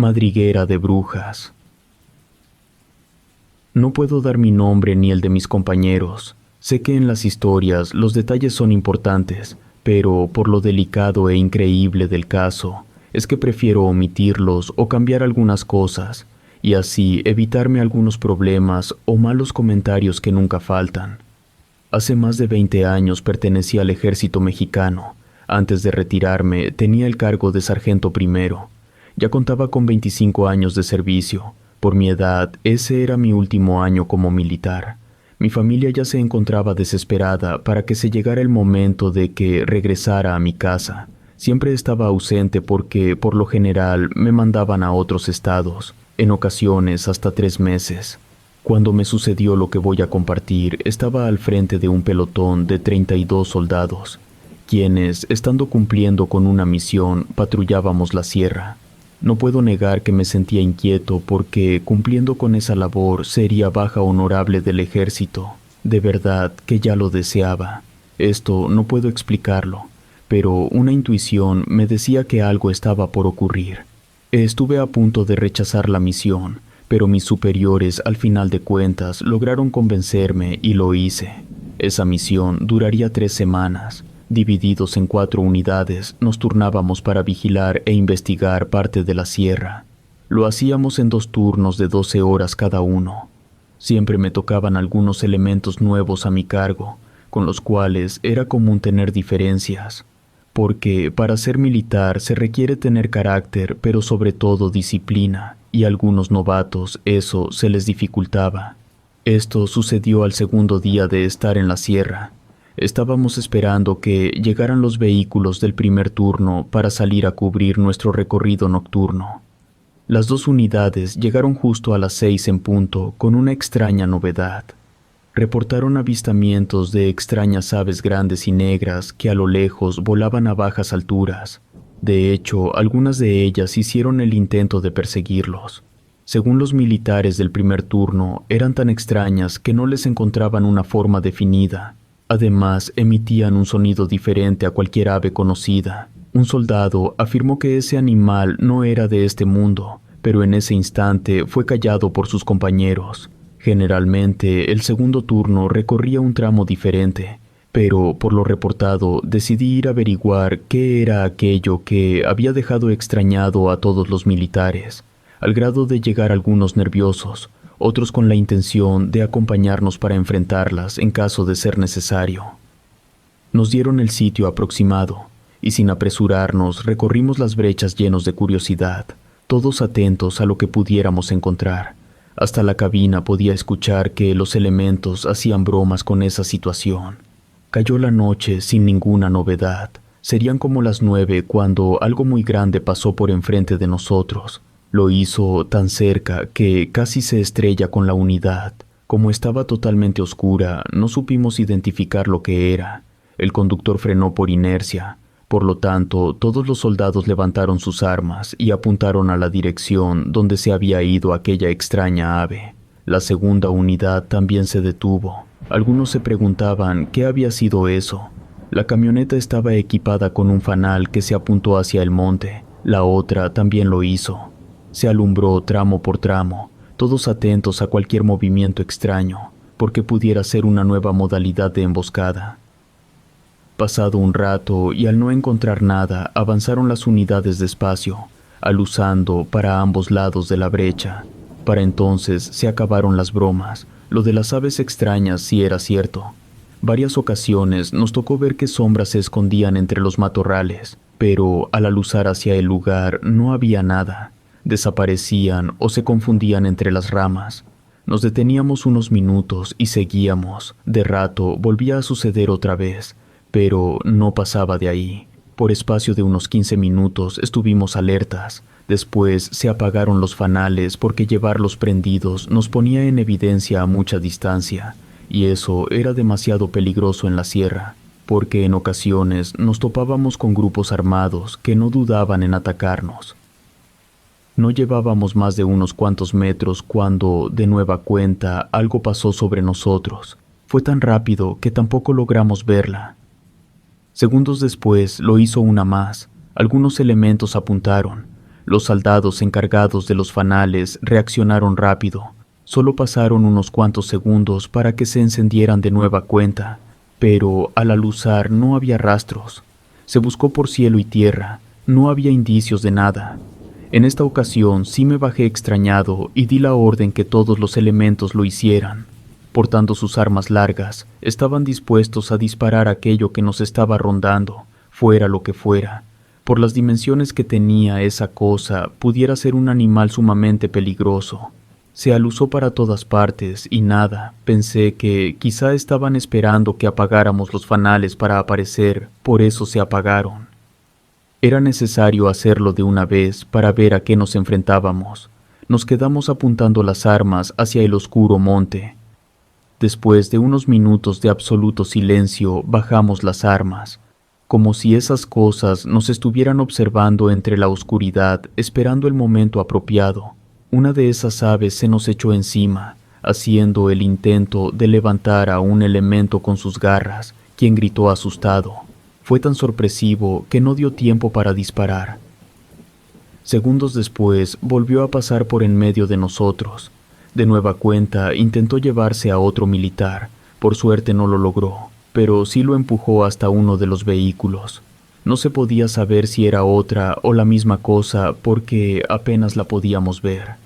Madriguera de brujas. No puedo dar mi nombre ni el de mis compañeros. Sé que en las historias los detalles son importantes, pero por lo delicado e increíble del caso, es que prefiero omitirlos o cambiar algunas cosas, y así evitarme algunos problemas o malos comentarios que nunca faltan. Hace más de 20 años pertenecía al ejército mexicano. Antes de retirarme tenía el cargo de sargento primero. Ya contaba con 25 años de servicio. Por mi edad, ese era mi último año como militar. Mi familia ya se encontraba desesperada para que se llegara el momento de que regresara a mi casa. Siempre estaba ausente porque, por lo general, me mandaban a otros estados, en ocasiones hasta 3 meses. Cuando me sucedió lo que voy a compartir, estaba al frente de un pelotón de 32 soldados, quienes, estando cumpliendo con una misión, patrullábamos la sierra. No puedo negar que me sentía inquieto porque, cumpliendo con esa labor, sería baja honorable del ejército. De verdad que ya lo deseaba. Esto no puedo explicarlo, pero una intuición me decía que algo estaba por ocurrir. Estuve a punto de rechazar la misión, pero mis superiores, al final de cuentas, lograron convencerme y lo hice. Esa misión duraría 3 semanas. Divididos en 4 unidades, nos turnábamos para vigilar e investigar parte de la sierra. Lo hacíamos en 2 turnos de 12 horas cada uno. Siempre me tocaban algunos elementos nuevos a mi cargo, con los cuales era común tener diferencias, porque para ser militar se requiere tener carácter, pero sobre todo disciplina, y a algunos novatos eso se les dificultaba. Esto sucedió al segundo día de estar en la sierra. Estábamos esperando que llegaran los vehículos del primer turno para salir a cubrir nuestro recorrido nocturno. Las 2 unidades llegaron justo a las 6 en punto con una extraña novedad. Reportaron avistamientos de extrañas aves grandes y negras que a lo lejos volaban a bajas alturas. De hecho, algunas de ellas hicieron el intento de perseguirlos. Según los militares del primer turno, eran tan extrañas que no les encontraban una forma definida. Además, emitían un sonido diferente a cualquier ave conocida. Un soldado afirmó que ese animal no era de este mundo, pero en ese instante fue callado por sus compañeros. Generalmente, el segundo turno recorría un tramo diferente, pero por lo reportado decidí ir a averiguar qué era aquello que había dejado extrañado a todos los militares, al grado de llegar algunos nerviosos, otros con la intención de acompañarnos para enfrentarlas en caso de ser necesario. Nos dieron el sitio aproximado, y sin apresurarnos recorrimos las brechas llenos de curiosidad, todos atentos a lo que pudiéramos encontrar. Hasta la cabina podía escuchar que los elementos hacían bromas con esa situación. Cayó la noche sin ninguna novedad. Serían como las 9 cuando algo muy grande pasó por enfrente de nosotros. Lo hizo tan cerca que casi se estrella con la unidad. Como estaba totalmente oscura, no supimos identificar lo que era. El conductor frenó por inercia. Por lo tanto, todos los soldados levantaron sus armas y apuntaron a la dirección donde se había ido aquella extraña ave. La segunda unidad también se detuvo. Algunos se preguntaban qué había sido eso. La camioneta estaba equipada con un fanal que se apuntó hacia el monte. La otra también lo hizo. Se alumbró tramo por tramo, todos atentos a cualquier movimiento extraño, porque pudiera ser una nueva modalidad de emboscada. Pasado un rato y al no encontrar nada, avanzaron las unidades despacio, aluzando para ambos lados de la brecha. Para entonces se acabaron las bromas. Lo de las aves extrañas sí era cierto. Varias ocasiones nos tocó ver que sombras se escondían entre los matorrales, pero al aluzar hacia el lugar no había nada. Desaparecían o se confundían entre las ramas. Nos deteníamos unos minutos y seguíamos. De rato volvía a suceder otra vez, pero no pasaba de ahí. Por espacio de unos 15 minutos estuvimos alertas. Después se apagaron los fanales porque llevarlos prendidos nos ponía en evidencia a mucha distancia, y eso era demasiado peligroso en la sierra, porque en ocasiones nos topábamos con grupos armados que no dudaban en atacarnos. No llevábamos más de unos cuantos metros cuando, de nueva cuenta, algo pasó sobre nosotros. Fue tan rápido que tampoco logramos verla. Segundos después lo hizo una más. Algunos elementos apuntaron. Los soldados encargados de los fanales reaccionaron rápido. Solo pasaron unos cuantos segundos para que se encendieran de nueva cuenta, pero al aluzar no había rastros. Se buscó por cielo y tierra, no había indicios de nada. En esta ocasión sí me bajé extrañado y di la orden que todos los elementos lo hicieran. Portando sus armas largas, estaban dispuestos a disparar aquello que nos estaba rondando, fuera lo que fuera. Por las dimensiones que tenía esa cosa, pudiera ser un animal sumamente peligroso. Se aluzó para todas partes y nada, pensé que quizá estaban esperando que apagáramos los fanales para aparecer, por eso se apagaron. Era necesario hacerlo de una vez para ver a qué nos enfrentábamos. Nos quedamos apuntando las armas hacia el oscuro monte. Después de unos minutos de absoluto silencio, bajamos las armas, como si esas cosas nos estuvieran observando entre la oscuridad, esperando el momento apropiado. Una de esas aves se nos echó encima, haciendo el intento de levantar a un elemento con sus garras, quien gritó asustado. Fue tan sorpresivo que no dio tiempo para disparar. Segundos después, volvió a pasar por en medio de nosotros. De nueva cuenta, intentó llevarse a otro militar. Por suerte no lo logró, pero sí lo empujó hasta uno de los vehículos. No se podía saber si era otra o la misma cosa porque apenas la podíamos ver.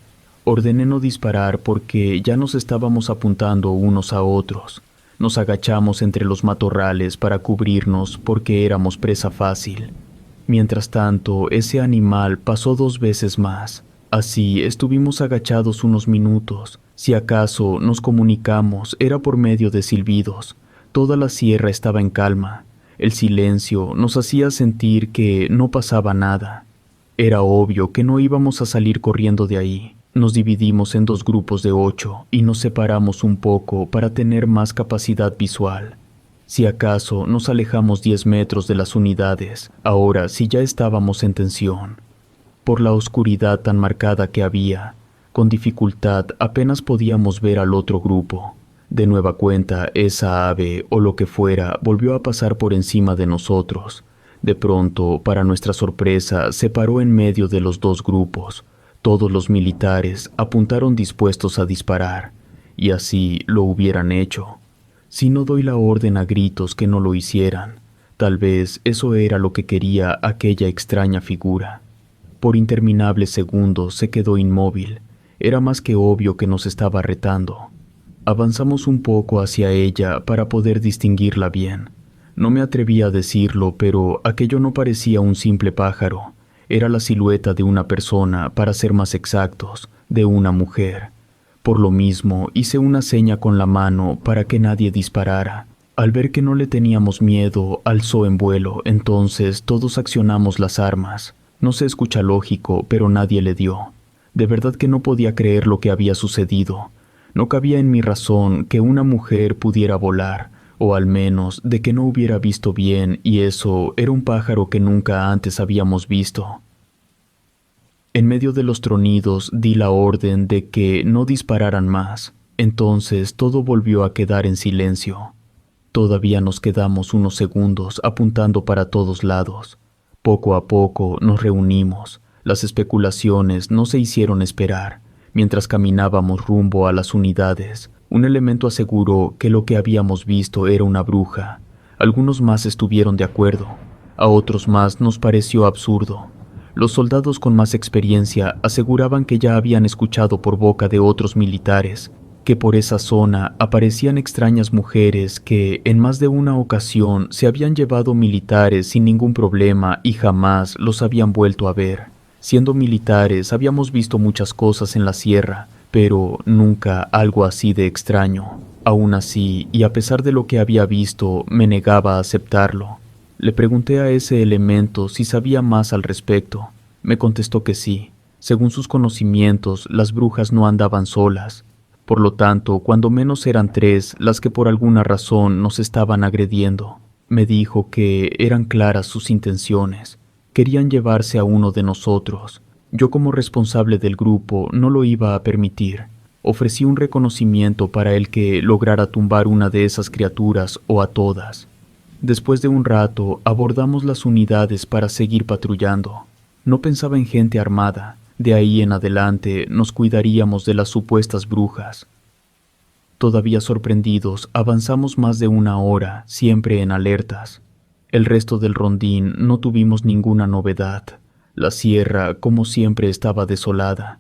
Ordené no disparar porque ya nos estábamos apuntando unos a otros. Nos agachamos entre los matorrales para cubrirnos porque éramos presa fácil. Mientras tanto, ese animal pasó 2 veces más. Así estuvimos agachados unos minutos. Si acaso nos comunicamos, era por medio de silbidos. Toda la sierra estaba en calma. El silencio nos hacía sentir que no pasaba nada. Era obvio que no íbamos a salir corriendo de ahí. Nos dividimos en 2 grupos de 8 y nos separamos un poco para tener más capacidad visual. Si acaso nos alejamos 10 metros de las unidades, ahora sí ya estábamos en tensión. Por la oscuridad tan marcada que había, con dificultad apenas podíamos ver al otro grupo. De nueva cuenta, esa ave o lo que fuera volvió a pasar por encima de nosotros. De pronto, para nuestra sorpresa, se paró en medio de los 2 grupos. Todos los militares apuntaron dispuestos a disparar, y así lo hubieran hecho. Si no doy la orden a gritos que no lo hicieran, tal vez eso era lo que quería aquella extraña figura. Por interminables segundos se quedó inmóvil. Era más que obvio que nos estaba retando. Avanzamos un poco hacia ella para poder distinguirla bien. No me atreví a decirlo, pero aquello no parecía un simple pájaro. Era la silueta de una persona, para ser más exactos, de una mujer. Por lo mismo, hice una seña con la mano para que nadie disparara. Al ver que no le teníamos miedo, alzó en vuelo, entonces todos accionamos las armas. No se escucha lógico, pero nadie le dio. De verdad que no podía creer lo que había sucedido. No cabía en mi razón que una mujer pudiera volar, o al menos de que no hubiera visto bien, y eso era un pájaro que nunca antes habíamos visto. En medio de los tronidos di la orden de que no dispararan más. Entonces todo volvió a quedar en silencio. Todavía nos quedamos unos segundos apuntando para todos lados. Poco a poco nos reunimos. Las especulaciones no se hicieron esperar. Mientras caminábamos rumbo a las unidades, un elemento aseguró que lo que habíamos visto era una bruja. Algunos más estuvieron de acuerdo. A otros más nos pareció absurdo. Los soldados con más experiencia aseguraban que ya habían escuchado por boca de otros militares que por esa zona aparecían extrañas mujeres que en más de una ocasión se habían llevado militares sin ningún problema y jamás los habían vuelto a ver. Siendo militares habíamos visto muchas cosas en la sierra, pero nunca algo así de extraño. Aún así, y a pesar de lo que había visto, me negaba a aceptarlo. Le pregunté a ese elemento si sabía más al respecto. Me contestó que sí. Según sus conocimientos, las brujas no andaban solas. Por lo tanto, cuando menos eran 3 las que por alguna razón nos estaban agrediendo. Me dijo que eran claras sus intenciones. Querían llevarse a uno de nosotros. Yo como responsable del grupo no lo iba a permitir. Ofrecí un reconocimiento para el que lograra tumbar una de esas criaturas o a todas. Después de un rato, abordamos las unidades para seguir patrullando. No pensaba en gente armada. De ahí en adelante nos cuidaríamos de las supuestas brujas. Todavía sorprendidos, avanzamos más de 1 hora, siempre en alertas. El resto del rondín no tuvimos ninguna novedad. La sierra, como siempre, estaba desolada.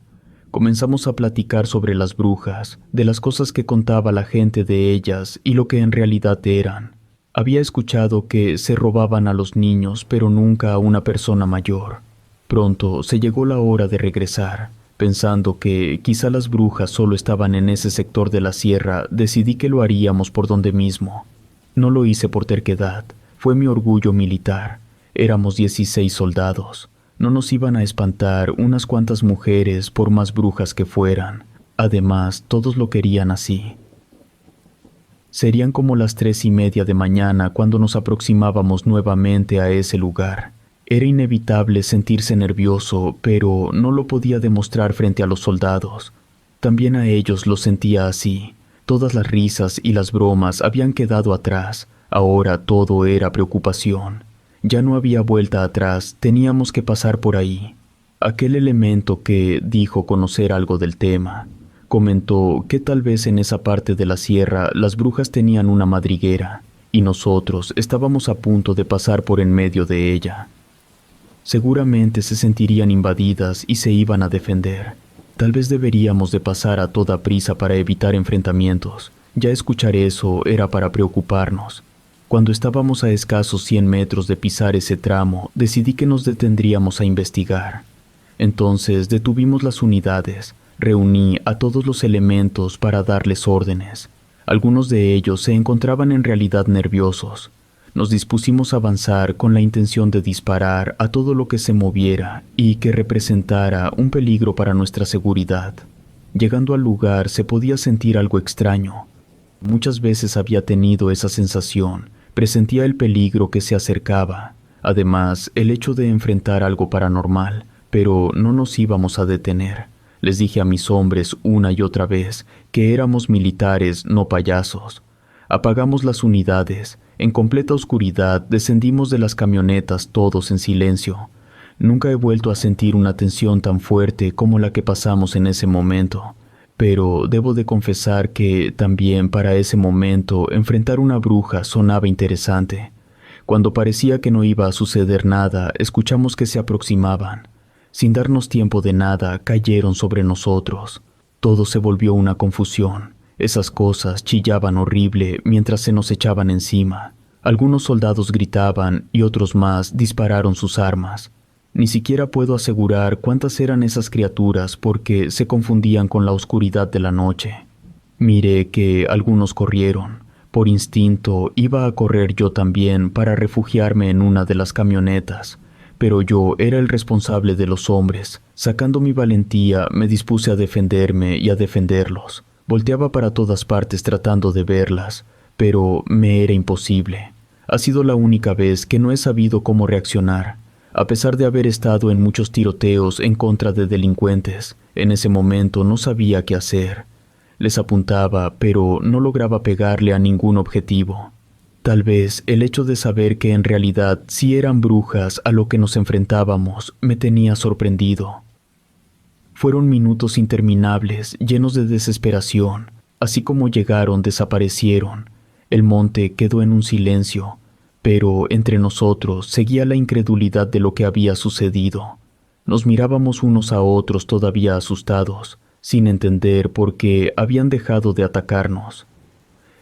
Comenzamos a platicar sobre las brujas, de las cosas que contaba la gente de ellas y lo que en realidad eran. Había escuchado que se robaban a los niños, pero nunca a una persona mayor. Pronto se llegó la hora de regresar. Pensando que quizá las brujas solo estaban en ese sector de la sierra, decidí que lo haríamos por donde mismo. No lo hice por terquedad, fue mi orgullo militar. Éramos 16 soldados. No nos iban a espantar unas cuantas mujeres por más brujas que fueran. Además, todos lo querían así. Serían como las 3:30 de mañana cuando nos aproximábamos nuevamente a ese lugar. Era inevitable sentirse nervioso, pero no lo podía demostrar frente a los soldados. También a ellos lo sentía así. Todas las risas y las bromas habían quedado atrás. Ahora todo era preocupación. Ya no había vuelta atrás, teníamos que pasar por ahí. Aquel elemento que dijo conocer algo del tema comentó que tal vez en esa parte de la sierra las brujas tenían una madriguera y nosotros estábamos a punto de pasar por en medio de ella. Seguramente se sentirían invadidas y se iban a defender. Tal vez deberíamos de pasar a toda prisa para evitar enfrentamientos. Ya escuchar eso era para preocuparnos. Cuando estábamos a escasos 100 metros de pisar ese tramo, decidí que nos detendríamos a investigar. Entonces detuvimos las unidades, reuní a todos los elementos para darles órdenes. Algunos de ellos se encontraban en realidad nerviosos. Nos dispusimos a avanzar con la intención de disparar a todo lo que se moviera y que representara un peligro para nuestra seguridad. Llegando al lugar se podía sentir algo extraño. Muchas veces había tenido esa sensación, presentía el peligro que se acercaba. Además, el hecho de enfrentar algo paranormal, pero no nos íbamos a detener. Les dije a mis hombres una y otra vez que éramos militares, no payasos. Apagamos las unidades. En completa oscuridad descendimos de las camionetas todos en silencio. Nunca he vuelto a sentir una tensión tan fuerte como la que pasamos en ese momento. Pero debo de confesar que también para ese momento enfrentar una bruja sonaba interesante. Cuando parecía que no iba a suceder nada, escuchamos que se aproximaban. Sin darnos tiempo de nada, cayeron sobre nosotros. Todo se volvió una confusión. Esas cosas chillaban horrible mientras se nos echaban encima. Algunos soldados gritaban y otros más dispararon sus armas. Ni siquiera puedo asegurar cuántas eran esas criaturas porque se confundían con la oscuridad de la noche. Miré que algunos corrieron. Por instinto iba a correr yo también para refugiarme en una de las camionetas, pero yo era el responsable de los hombres. Sacando mi valentía, me dispuse a defenderme y a defenderlos. Volteaba para todas partes tratando de verlas, pero me era imposible. Ha sido la única vez que no he sabido cómo reaccionar. A pesar de haber estado en muchos tiroteos en contra de delincuentes, en ese momento no sabía qué hacer. Les apuntaba, pero no lograba pegarle a ningún objetivo. Tal vez el hecho de saber que en realidad sí eran brujas a lo que nos enfrentábamos me tenía sorprendido. Fueron minutos interminables, llenos de desesperación. Así como llegaron, desaparecieron. El monte quedó en un silencio, pero entre nosotros seguía la incredulidad de lo que había sucedido. Nos mirábamos unos a otros todavía asustados, sin entender por qué habían dejado de atacarnos.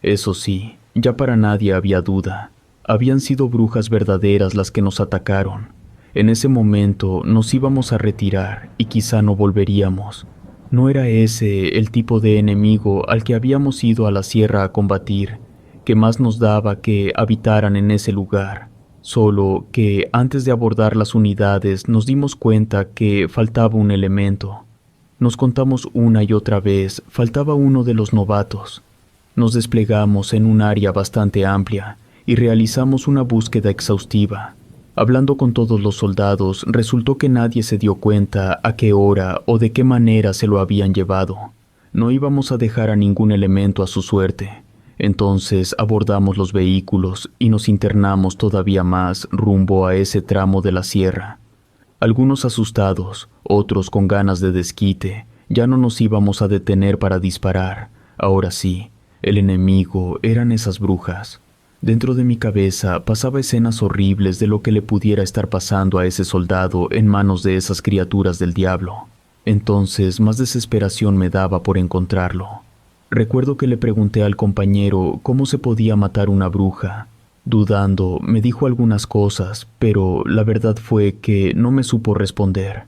Eso sí, ya para nadie había duda. Habían sido brujas verdaderas las que nos atacaron. En ese momento nos íbamos a retirar y quizá no volveríamos. No era ese el tipo de enemigo al que habíamos ido a la sierra a combatir, que más nos daba que habitaran en ese lugar. Solo que antes de abordar las unidades nos dimos cuenta que faltaba un elemento. Nos contamos una y otra vez, faltaba uno de los novatos. Nos desplegamos en un área bastante amplia y realizamos una búsqueda exhaustiva. Hablando con todos los soldados, resultó que nadie se dio cuenta a qué hora o de qué manera se lo habían llevado. No íbamos a dejar a ningún elemento a su suerte. Entonces abordamos los vehículos y nos internamos todavía más rumbo a ese tramo de la sierra. Algunos asustados, otros con ganas de desquite. Ya no nos íbamos a detener para disparar. Ahora sí, el enemigo eran esas brujas. Dentro de mi cabeza pasaba escenas horribles de lo que le pudiera estar pasando a ese soldado en manos de esas criaturas del diablo. Entonces más desesperación me daba por encontrarlo. Recuerdo que le pregunté al compañero cómo se podía matar una bruja. Dudando, me dijo algunas cosas, pero la verdad fue que no me supo responder.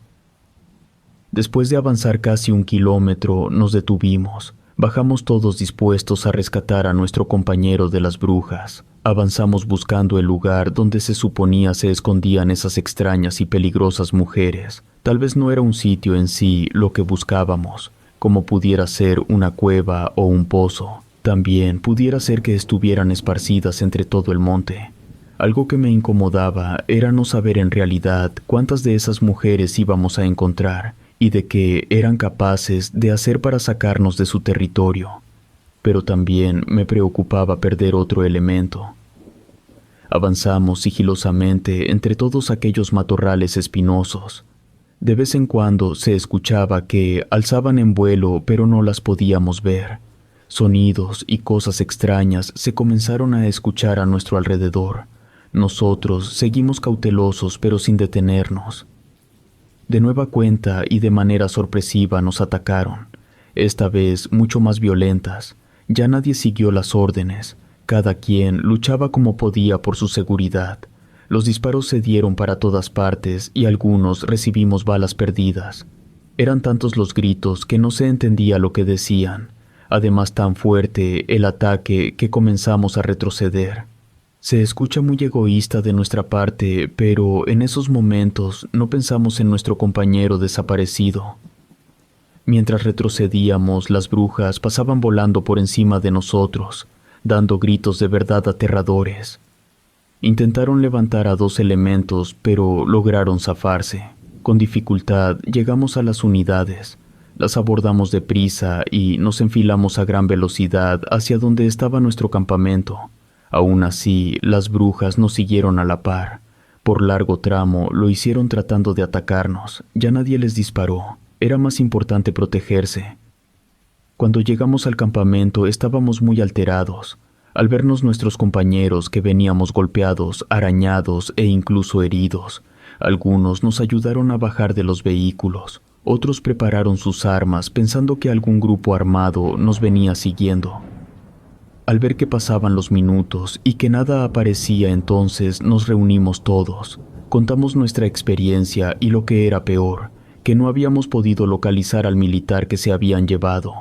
Después de avanzar casi 1 kilómetro, nos detuvimos. Bajamos todos dispuestos a rescatar a nuestro compañero de las brujas. Avanzamos buscando el lugar donde se suponía se escondían esas extrañas y peligrosas mujeres. Tal vez no era un sitio en sí lo que buscábamos, como pudiera ser una cueva o un pozo. También pudiera ser que estuvieran esparcidas entre todo el monte. Algo que me incomodaba era no saber en realidad cuántas de esas mujeres íbamos a encontrar y de qué eran capaces de hacer para sacarnos de su territorio. Pero también me preocupaba perder otro elemento. Avanzamos sigilosamente entre todos aquellos matorrales espinosos. De vez en cuando se escuchaba que alzaban en vuelo, pero no las podíamos ver. Sonidos y cosas extrañas se comenzaron a escuchar a nuestro alrededor. Nosotros seguimos cautelosos, pero sin detenernos. De nueva cuenta y de manera sorpresiva nos atacaron, esta vez mucho más violentas. Ya nadie siguió las órdenes, cada quien luchaba como podía por su seguridad. Los disparos se dieron para todas partes y algunos recibimos balas perdidas. Eran tantos los gritos que no se entendía lo que decían. Además, tan fuerte el ataque que comenzamos a retroceder. Se escucha muy egoísta de nuestra parte, pero en esos momentos no pensamos en nuestro compañero desaparecido. Mientras retrocedíamos, las brujas pasaban volando por encima de nosotros, dando gritos de verdad aterradores. Intentaron levantar a 2 elementos, pero lograron zafarse. Con dificultad llegamos a las unidades. Las abordamos deprisa y nos enfilamos a gran velocidad hacia donde estaba nuestro campamento. Aún así, las brujas nos siguieron a la par. Por largo tramo lo hicieron tratando de atacarnos. Ya nadie les disparó. Era más importante protegerse. Cuando llegamos al campamento estábamos muy alterados. Al vernos nuestros compañeros que veníamos golpeados, arañados e incluso heridos, algunos nos ayudaron a bajar de los vehículos. Otros prepararon sus armas pensando que algún grupo armado nos venía siguiendo. Al ver que pasaban los minutos y que nada aparecía, entonces nos reunimos todos. Contamos nuestra experiencia y lo que era peor, que no habíamos podido localizar al militar que se habían llevado.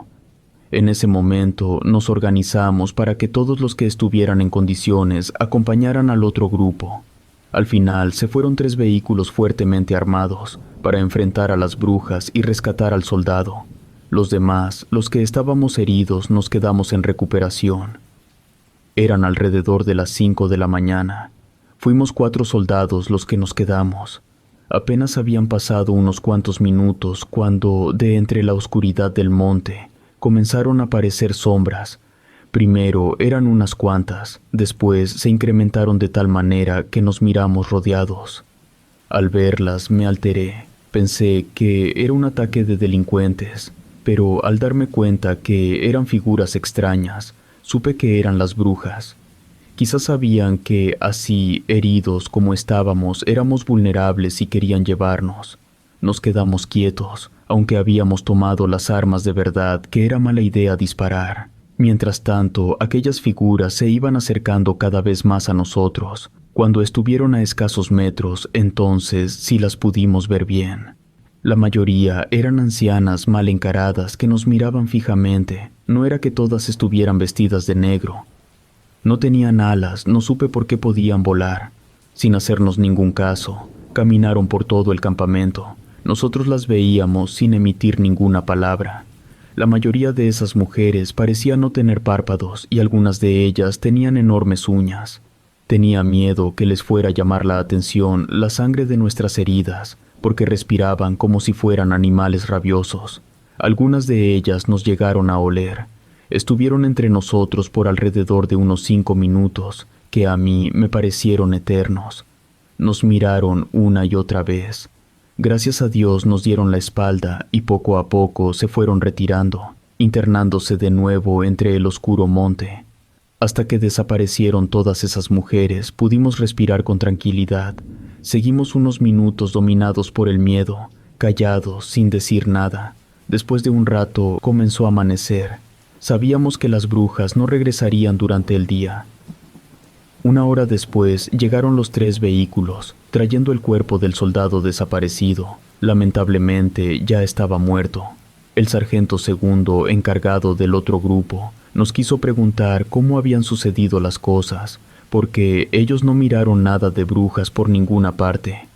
En ese momento nos organizamos para que todos los que estuvieran en condiciones acompañaran al otro grupo. Al final se fueron 3 vehículos fuertemente armados para enfrentar a las brujas y rescatar al soldado. Los demás, los que estábamos heridos, nos quedamos en recuperación. Eran alrededor de las 5 de la mañana. Fuimos 4 soldados los que nos quedamos. Apenas habían pasado unos cuantos minutos cuando, de entre la oscuridad del monte, comenzaron a aparecer sombras. Primero eran unas cuantas, después se incrementaron de tal manera que nos miramos rodeados. Al verlas me alteré. Pensé que era un ataque de delincuentes, pero al darme cuenta que eran figuras extrañas, supe que eran las brujas. Quizás sabían que así, heridos como estábamos, éramos vulnerables y querían llevarnos. Nos quedamos quietos, aunque habíamos tomado las armas de verdad, que era mala idea disparar. Mientras tanto, aquellas figuras se iban acercando cada vez más a nosotros. Cuando estuvieron a escasos metros, entonces sí las pudimos ver bien. La mayoría eran ancianas mal encaradas que nos miraban fijamente. No era que todas estuvieran vestidas de negro. No tenían alas, no supe por qué podían volar. Sin hacernos ningún caso, caminaron por todo el campamento. Nosotros las veíamos sin emitir ninguna palabra. La mayoría de esas mujeres parecían no tener párpados y algunas de ellas tenían enormes uñas. Tenía miedo que les fuera a llamar la atención la sangre de nuestras heridas, porque respiraban como si fueran animales rabiosos. Algunas de ellas nos llegaron a oler. Estuvieron entre nosotros por alrededor de unos 5 minutos, que a mí me parecieron eternos. Nos miraron una y otra vez. Gracias a Dios nos dieron la espalda y poco a poco se fueron retirando, internándose de nuevo entre el oscuro monte. Hasta que desaparecieron todas esas mujeres, pudimos respirar con tranquilidad. Seguimos unos minutos dominados por el miedo, callados, sin decir nada. Después de un rato comenzó a amanecer. Sabíamos que las brujas no regresarían durante el día. Una hora después llegaron los 3 vehículos, trayendo el cuerpo del soldado desaparecido. Lamentablemente ya estaba muerto. El sargento segundo, encargado del otro grupo, nos quiso preguntar cómo habían sucedido las cosas, porque ellos no miraron nada de brujas por ninguna parte.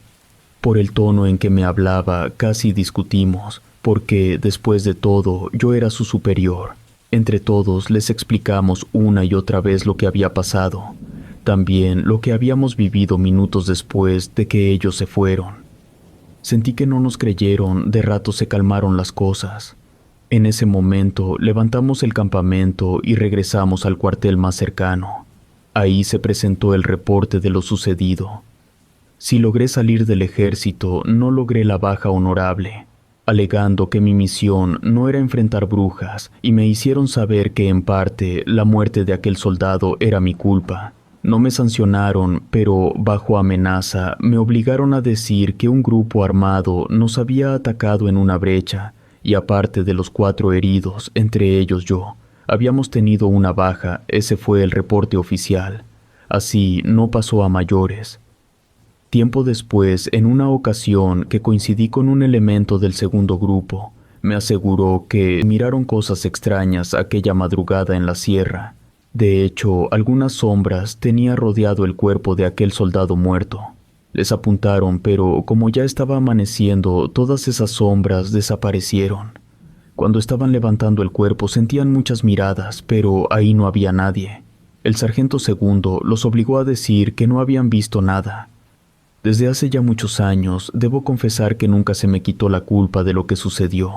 Por el tono en que me hablaba, casi discutimos, porque, después de todo, yo era su superior. Entre todos les explicamos una y otra vez lo que había pasado, también lo que habíamos vivido minutos después de que ellos se fueron. Sentí que no nos creyeron, de rato se calmaron las cosas. En ese momento levantamos el campamento y regresamos al cuartel más cercano. Ahí se presentó el reporte de lo sucedido. Si logré salir del ejército, no logré la baja honorable, alegando que mi misión no era enfrentar brujas, y me hicieron saber que en parte la muerte de aquel soldado era mi culpa. No me sancionaron, pero bajo amenaza me obligaron a decir que un grupo armado nos había atacado en una brecha, y aparte de los 4 heridos, entre ellos yo, habíamos tenido una baja. Ese fue el reporte oficial. Así no pasó a mayores. Tiempo después, en una ocasión que coincidí con un elemento del segundo grupo, me aseguró que miraron cosas extrañas aquella madrugada en la sierra. De hecho, algunas sombras tenía rodeado el cuerpo de aquel soldado muerto. Les apuntaron, pero como ya estaba amaneciendo, todas esas sombras desaparecieron. Cuando estaban levantando el cuerpo sentían muchas miradas, pero ahí no había nadie. El sargento segundo los obligó a decir que no habían visto nada. Desde hace ya muchos años, debo confesar que nunca se me quitó la culpa de lo que sucedió.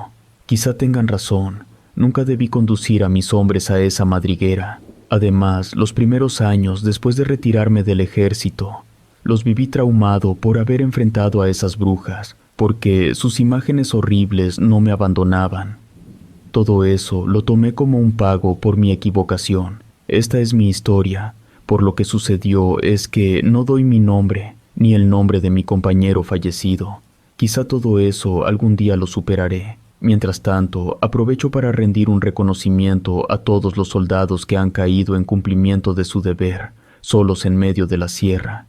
Quizá tengan razón, nunca debí conducir a mis hombres a esa madriguera. Además, los primeros años después de retirarme del ejército, los viví traumado por haber enfrentado a esas brujas, porque sus imágenes horribles no me abandonaban. Todo eso lo tomé como un pago por mi equivocación. Esta es mi historia. Por lo que sucedió es que no doy mi nombre, ni el nombre de mi compañero fallecido. Quizá todo eso algún día lo superaré. Mientras tanto, aprovecho para rendir un reconocimiento a todos los soldados que han caído en cumplimiento de su deber, solos en medio de la sierra.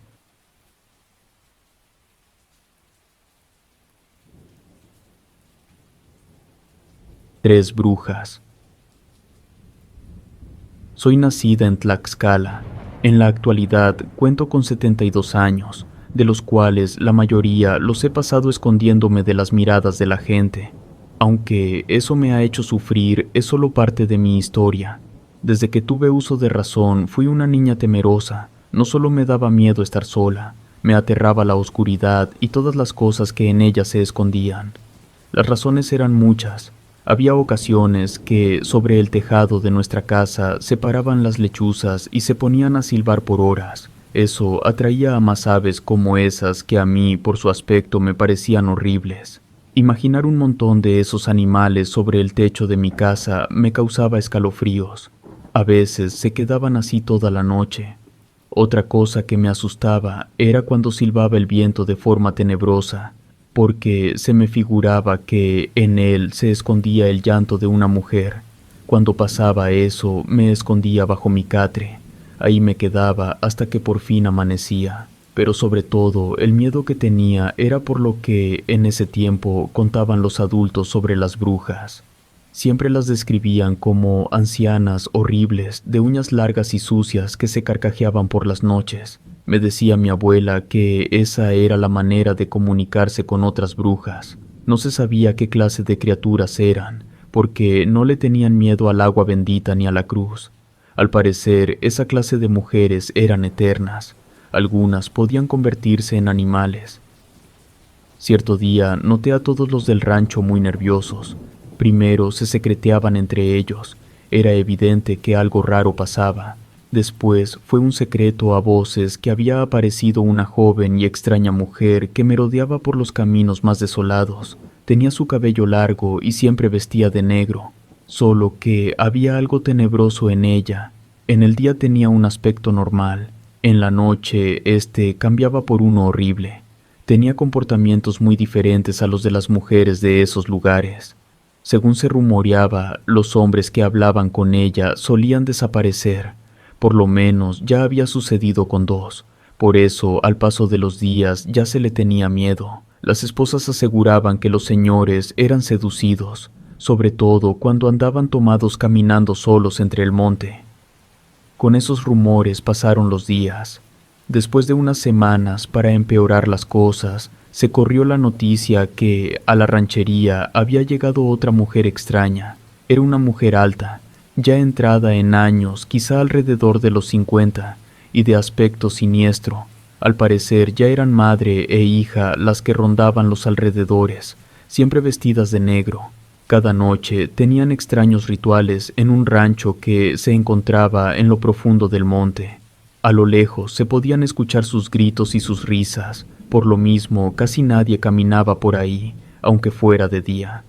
Tres brujas. Soy nacida en Tlaxcala. En la actualidad cuento con 72 años, de los cuales la mayoría los he pasado escondiéndome de las miradas de la gente. Aunque eso me ha hecho sufrir, es solo parte de mi historia. Desde que tuve uso de razón, fui una niña temerosa. No solo me daba miedo estar sola, me aterraba la oscuridad y todas las cosas que en ella se escondían. Las razones eran muchas. Había ocasiones que, sobre el tejado de nuestra casa, se paraban las lechuzas y se ponían a silbar por horas. Eso atraía a más aves como esas que a mí, por su aspecto, me parecían horribles. Imaginar un montón de esos animales sobre el techo de mi casa me causaba escalofríos. A veces se quedaban así toda la noche. Otra cosa que me asustaba era cuando silbaba el viento de forma tenebrosa, porque se me figuraba que en él se escondía el llanto de una mujer. Cuando pasaba eso, me escondía bajo mi catre. Ahí me quedaba hasta que por fin amanecía. Pero sobre todo, el miedo que tenía era por lo que, en ese tiempo, contaban los adultos sobre las brujas. Siempre las describían como ancianas horribles, de uñas largas y sucias que se carcajeaban por las noches. Me decía mi abuela que esa era la manera de comunicarse con otras brujas. No se sabía qué clase de criaturas eran, porque no le tenían miedo al agua bendita ni a la cruz. Al parecer, esa clase de mujeres eran eternas. Algunas podían convertirse en animales. Cierto día noté a todos los del rancho muy nerviosos. Primero se secreteaban entre ellos. Era evidente que algo raro pasaba. Después fue un secreto a voces que había aparecido una joven y extraña mujer que merodeaba por los caminos más desolados. Tenía su cabello largo y siempre vestía de negro, solo que había algo tenebroso en ella. En el día tenía un aspecto normal, en la noche cambiaba por uno horrible. Tenía comportamientos muy diferentes a los de las mujeres de esos lugares. Según se rumoreaba, los hombres que hablaban con ella solían desaparecer. Por lo menos ya había sucedido con dos. Por eso, al paso de los días, ya se le tenía miedo. Las esposas aseguraban que los señores eran seducidos, sobre todo cuando andaban tomados caminando solos entre el monte. Con esos rumores pasaron los días. Después de unas semanas, para empeorar las cosas, se corrió la noticia que a la ranchería había llegado otra mujer extraña. Era una mujer alta, ya entrada en años, quizá alrededor de los 50, y de aspecto siniestro. Al parecer ya eran madre e hija las que rondaban los alrededores, siempre vestidas de negro. Cada noche tenían extraños rituales en un rancho que se encontraba en lo profundo del monte. A lo lejos se podían escuchar sus gritos y sus risas. Por lo mismo, casi nadie caminaba por ahí, aunque fuera de día.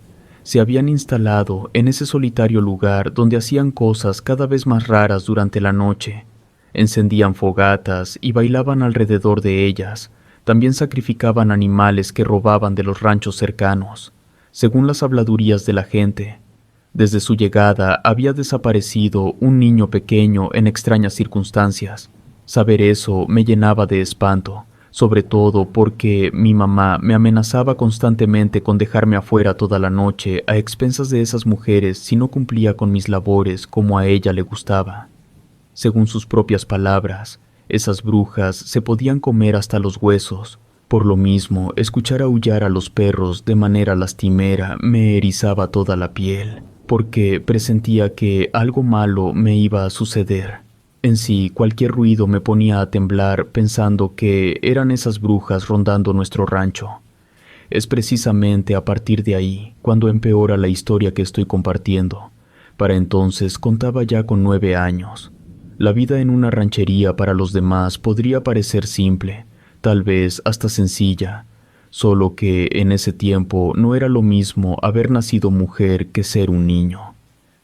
Se habían instalado en ese solitario lugar donde hacían cosas cada vez más raras durante la noche. Encendían fogatas y bailaban alrededor de ellas. También sacrificaban animales que robaban de los ranchos cercanos. Según las habladurías de la gente, desde su llegada había desaparecido un niño pequeño en extrañas circunstancias. Saber eso me llenaba de espanto, sobre todo porque mi mamá me amenazaba constantemente con dejarme afuera toda la noche a expensas de esas mujeres si no cumplía con mis labores como a ella le gustaba. Según sus propias palabras, esas brujas se podían comer hasta los huesos. Por lo mismo, escuchar aullar a los perros de manera lastimera me erizaba toda la piel, porque presentía que algo malo me iba a suceder. En sí, cualquier ruido me ponía a temblar pensando que eran esas brujas rondando nuestro rancho. Es precisamente a partir de ahí cuando empeora la historia que estoy compartiendo. Para entonces contaba ya con 9 años. La vida en una ranchería para los demás podría parecer simple, tal vez hasta sencilla, solo que en ese tiempo no era lo mismo haber nacido mujer que ser un niño.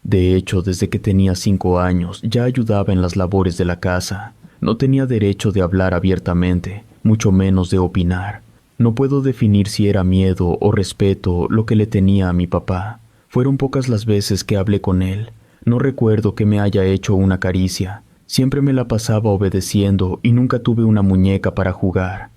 De hecho, desde que tenía 5 años ya ayudaba en las labores de la casa. No tenía derecho de hablar abiertamente, mucho menos de opinar. No puedo definir si era miedo o respeto lo que le tenía a mi papá. Fueron pocas las veces que hablé con él. No recuerdo que me haya hecho una caricia. Siempre me la pasaba obedeciendo y nunca tuve una muñeca para jugar.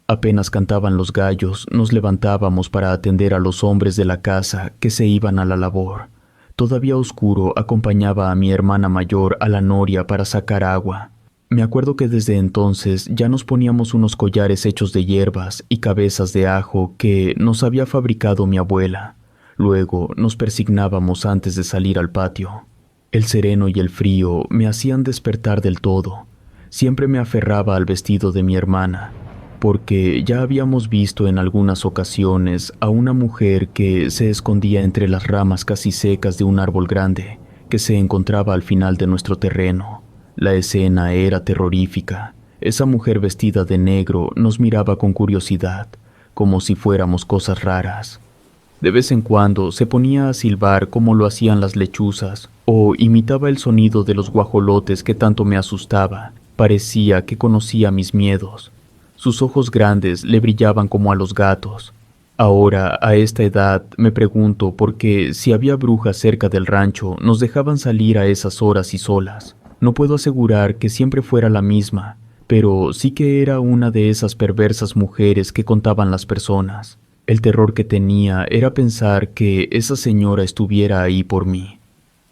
Apenas cantaban los gallos, nos levantábamos para atender a los hombres de la casa que se iban a la labor. Todavía oscuro acompañaba a mi hermana mayor a la noria para sacar agua. Me acuerdo que desde entonces ya nos poníamos unos collares hechos de hierbas y cabezas de ajo que nos había fabricado mi abuela. Luego nos persignábamos antes de salir al patio. El sereno y el frío me hacían despertar del todo. Siempre me aferraba al vestido de mi hermana, porque ya habíamos visto en algunas ocasiones a una mujer que se escondía entre las ramas casi secas de un árbol grande que se encontraba al final de nuestro terreno. La escena era terrorífica. Esa mujer vestida de negro nos miraba con curiosidad, como si fuéramos cosas raras. De vez en cuando se ponía a silbar como lo hacían las lechuzas, o imitaba el sonido de los guajolotes que tanto me asustaba. Parecía que conocía mis miedos. Sus ojos grandes le brillaban como a los gatos. Ahora, a esta edad, me pregunto por qué si había brujas cerca del rancho nos dejaban salir a esas horas y solas. No puedo asegurar que siempre fuera la misma, pero sí que era una de esas perversas mujeres que contaban las personas. El terror que tenía era pensar que esa señora estuviera ahí por mí,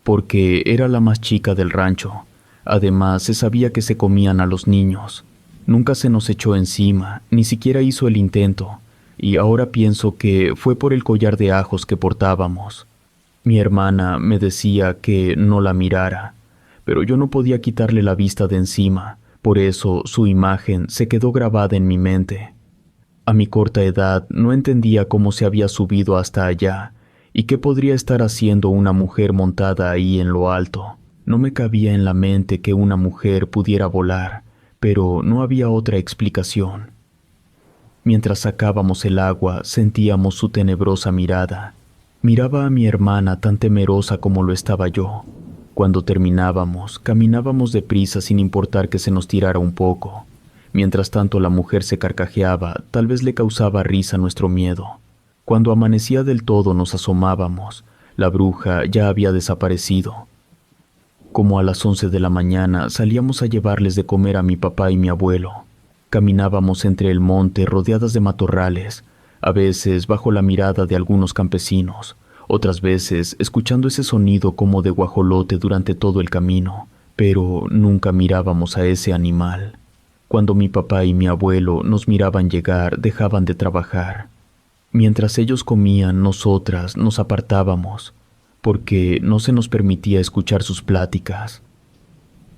porque era la más chica del rancho. Además, se sabía que se comían a los niños. Nunca se nos echó encima, ni siquiera hizo el intento, y ahora pienso que fue por el collar de ajos que portábamos. Mi hermana me decía que no la mirara, pero yo no podía quitarle la vista de encima, por eso su imagen se quedó grabada en mi mente. A mi corta edad no entendía cómo se había subido hasta allá y qué podría estar haciendo una mujer montada ahí en lo alto. No me cabía en la mente que una mujer pudiera volar, pero no había otra explicación. Mientras sacábamos el agua, sentíamos su tenebrosa mirada. Miraba a mi hermana tan temerosa como lo estaba yo. Cuando terminábamos, caminábamos deprisa sin importar que se nos tirara un poco. Mientras tanto la mujer se carcajeaba, tal vez le causaba risa nuestro miedo. Cuando amanecía del todo nos asomábamos. La bruja ya había desaparecido. Como a las 11 de la mañana salíamos a llevarles de comer a mi papá y mi abuelo. Caminábamos entre el monte rodeadas de matorrales, a veces bajo la mirada de algunos campesinos, otras veces escuchando ese sonido como de guajolote durante todo el camino, pero nunca mirábamos a ese animal. Cuando mi papá y mi abuelo nos miraban llegar, dejaban de trabajar. Mientras ellos comían, nosotras nos apartábamos, porque no se nos permitía escuchar sus pláticas.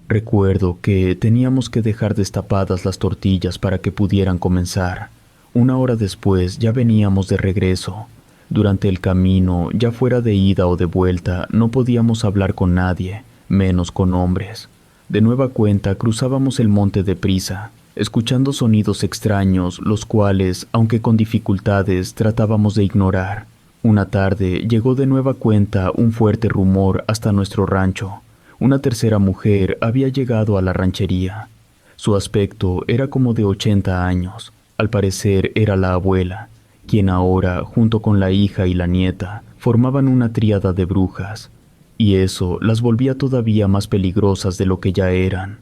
Recuerdo que teníamos que dejar destapadas las tortillas para que pudieran comenzar. Una hora después ya veníamos de regreso. Durante el camino, ya fuera de ida o de vuelta, no podíamos hablar con nadie, menos con hombres. De nueva cuenta cruzábamos el monte deprisa, escuchando sonidos extraños, los cuales, aunque con dificultades, tratábamos de ignorar. Una tarde llegó de nueva cuenta un fuerte rumor hasta nuestro rancho. Una tercera mujer había llegado a la ranchería. Su aspecto era como de 80 años. Al parecer era la abuela, quien ahora, junto con la hija y la nieta, formaban una tríada de brujas, y eso las volvía todavía más peligrosas de lo que ya eran.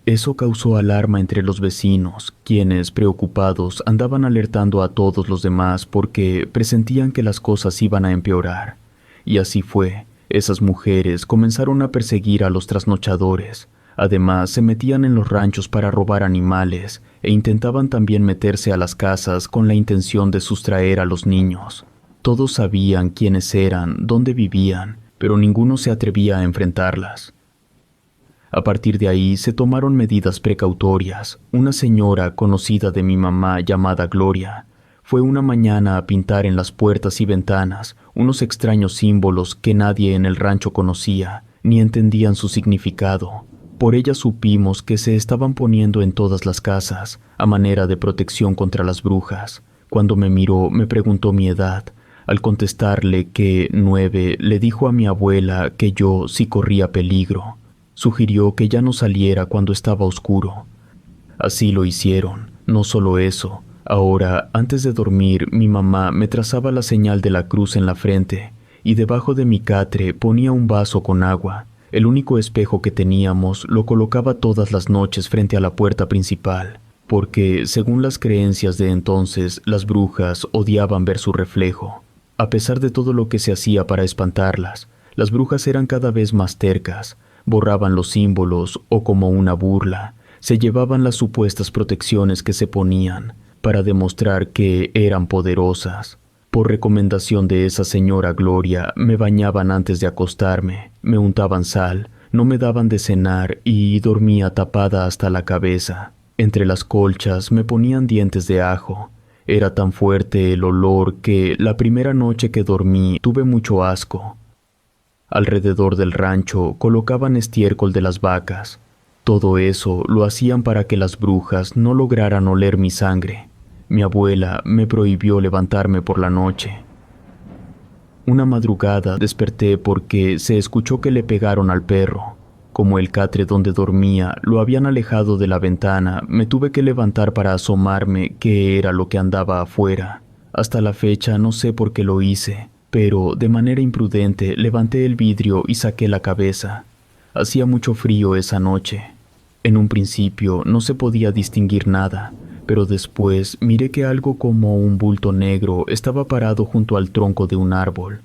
Eso causó alarma entre los vecinos, quienes, preocupados, andaban alertando a todos los demás porque presentían que las cosas iban a empeorar. Y así fue. Esas mujeres comenzaron a perseguir a los trasnochadores. Además, se metían en los ranchos para robar animales e intentaban también meterse a las casas con la intención de sustraer a los niños. Todos sabían quiénes eran, dónde vivían, pero ninguno se atrevía a enfrentarlas. A partir de ahí se tomaron medidas precautorias. Una señora conocida de mi mamá llamada Gloria fue una mañana a pintar en las puertas y ventanas unos extraños símbolos que nadie en el rancho conocía, ni entendían su significado. Por ella supimos que se estaban poniendo en todas las casas, a manera de protección contra las brujas. Cuando me miró, me preguntó mi edad. Al contestarle que 9, le dijo a mi abuela que yo sí corría peligro. Sugirió que ya no saliera cuando estaba oscuro. Así lo hicieron. No solo eso. Ahora, antes de dormir, mi mamá me trazaba la señal de la cruz en la frente y debajo de mi catre ponía un vaso con agua. El único espejo que teníamos lo colocaba todas las noches frente a la puerta principal, porque, según las creencias de entonces, las brujas odiaban ver su reflejo. A pesar de todo lo que se hacía para espantarlas, las brujas eran cada vez más tercas, borraban los símbolos o, como una burla, se llevaban las supuestas protecciones que se ponían para demostrar que eran poderosas. Por recomendación de esa señora Gloria, me bañaban antes de acostarme, me untaban sal, no me daban de cenar y dormía tapada hasta la cabeza. Entre las colchas me ponían dientes de ajo. Era tan fuerte el olor que la primera noche que dormí tuve mucho asco. Alrededor del rancho colocaban estiércol de las vacas. Todo eso lo hacían para que las brujas no lograran oler mi sangre. Mi abuela me prohibió levantarme por la noche. Una madrugada desperté porque se escuchó que le pegaron al perro. Como el catre donde dormía lo habían alejado de la ventana, me tuve que levantar para asomarme qué era lo que andaba afuera. Hasta la fecha no sé por qué lo hice, pero de manera imprudente levanté el vidrio y saqué la cabeza. Hacía mucho frío esa noche. En un principio no se podía distinguir nada, pero después miré que algo como un bulto negro estaba parado junto al tronco de un árbol.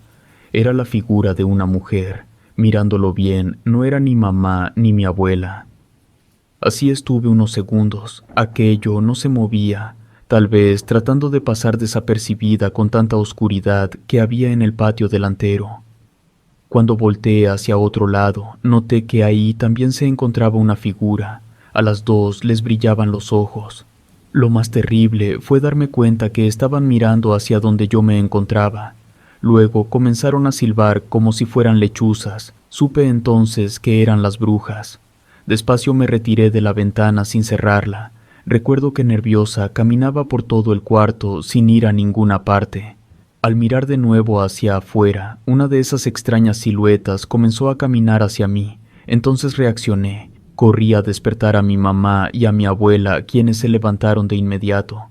Era la figura de una mujer. Mirándolo bien, no era ni mamá ni mi abuela. Así estuve unos segundos. Aquello no se movía, tal vez tratando de pasar desapercibida con tanta oscuridad que había en el patio delantero. Cuando volteé hacia otro lado, noté que ahí también se encontraba una figura. A las dos les brillaban los ojos. Lo más terrible fue darme cuenta que estaban mirando hacia donde yo me encontraba. Luego comenzaron a silbar como si fueran lechuzas. Supe entonces que eran las brujas. Despacio me retiré de la ventana sin cerrarla. Recuerdo que nerviosa caminaba por todo el cuarto sin ir a ninguna parte. Al mirar de nuevo hacia afuera, una de esas extrañas siluetas comenzó a caminar hacia mí. Entonces reaccioné. Corrí a despertar a mi mamá y a mi abuela, quienes se levantaron de inmediato.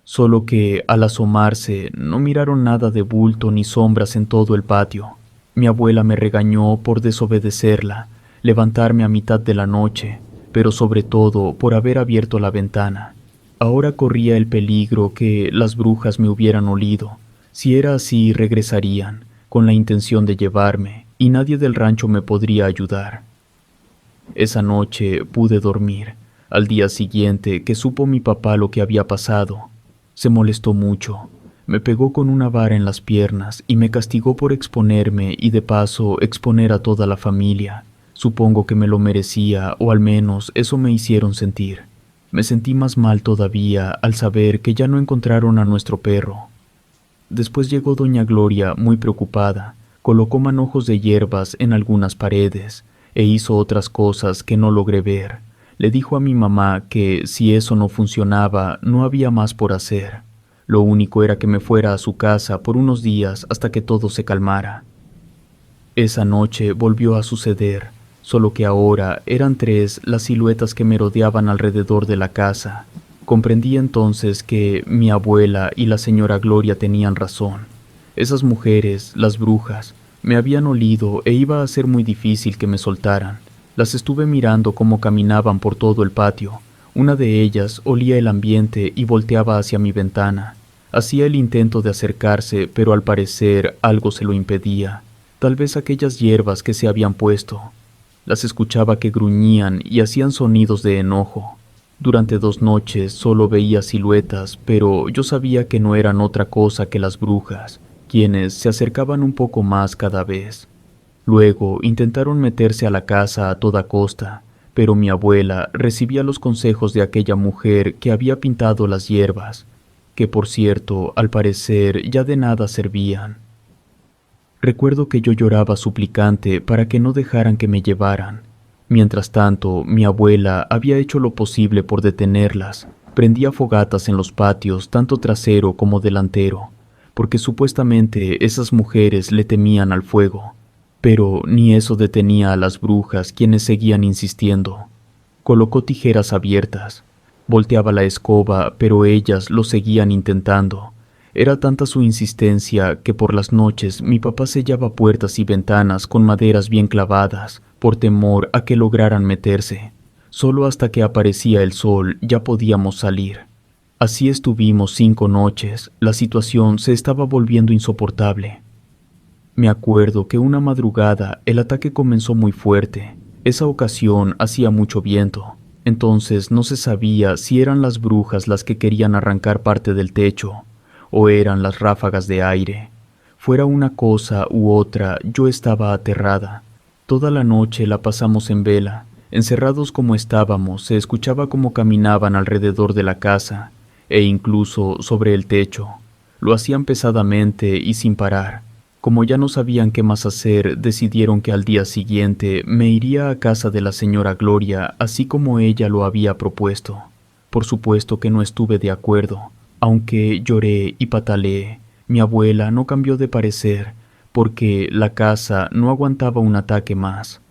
Solo que, al asomarse, no miraron nada de bulto ni sombras en todo el patio. Mi abuela me regañó por desobedecerla, levantarme a mitad de la noche, pero sobre todo por haber abierto la ventana. Ahora corría el peligro que las brujas me hubieran olido. Si era así, regresarían, con la intención de llevarme, y nadie del rancho me podría ayudar. Esa noche pude dormir. Al día siguiente, que supo mi papá lo que había pasado, se molestó mucho. Me pegó con una vara en las piernas y me castigó por exponerme y de paso exponer a toda la familia. Supongo que me lo merecía, o al menos eso me hicieron sentir. Me sentí más mal todavía al saber que ya no encontraron a nuestro perro. Después llegó doña Gloria muy preocupada, colocó manojos de hierbas en algunas paredes e hizo otras cosas que no logré ver. Le dijo a mi mamá que si eso no funcionaba no había más por hacer. Lo único era que me fuera a su casa por unos días hasta que todo se calmara. Esa noche volvió a suceder, solo que ahora eran 3 las siluetas que me rodeaban alrededor de la casa. Comprendí entonces que mi abuela y la señora Gloria tenían razón. Esas mujeres, las brujas, me habían olido e iba a ser muy difícil que me soltaran. Las estuve mirando cómo caminaban por todo el patio. Una de ellas olía el ambiente y volteaba hacia mi ventana. Hacía el intento de acercarse, pero al parecer algo se lo impedía. Tal vez aquellas hierbas que se habían puesto. Las escuchaba que gruñían y hacían sonidos de enojo. Durante 2 noches solo veía siluetas, pero yo sabía que no eran otra cosa que las brujas, quienes se acercaban un poco más cada vez. Luego intentaron meterse a la casa a toda costa, pero mi abuela recibía los consejos de aquella mujer que había pintado las hierbas, que por cierto, al parecer ya de nada servían. Recuerdo que yo lloraba suplicante para que no dejaran que me llevaran. Mientras tanto, mi abuela había hecho lo posible por detenerlas. Prendía fogatas en los patios, tanto trasero como delantero, porque supuestamente esas mujeres le temían al fuego. Pero ni eso detenía a las brujas, quienes seguían insistiendo. Colocó tijeras abiertas. Volteaba la escoba, pero ellas lo seguían intentando. Era tanta su insistencia que por las noches mi papá sellaba puertas y ventanas con maderas bien clavadas, por temor a que lograran meterse. Solo hasta que aparecía el sol ya podíamos salir. Así estuvimos 5 noches. La situación se estaba volviendo insoportable. Me acuerdo que una madrugada el ataque comenzó muy fuerte. Esa ocasión hacía mucho viento. Entonces no se sabía si eran las brujas las que querían arrancar parte del techo o eran las ráfagas de aire. Fuera una cosa u otra, yo estaba aterrada. Toda la noche la pasamos en vela. Encerrados como estábamos, se escuchaba cómo caminaban alrededor de la casa e incluso sobre el techo. Lo hacían pesadamente y sin parar. Como ya no sabían qué más hacer, decidieron que al día siguiente me iría a casa de la señora Gloria, así como ella lo había propuesto. Por supuesto que no estuve de acuerdo. Aunque lloré y pataleé, mi abuela no cambió de parecer, porque la casa no aguantaba un ataque más.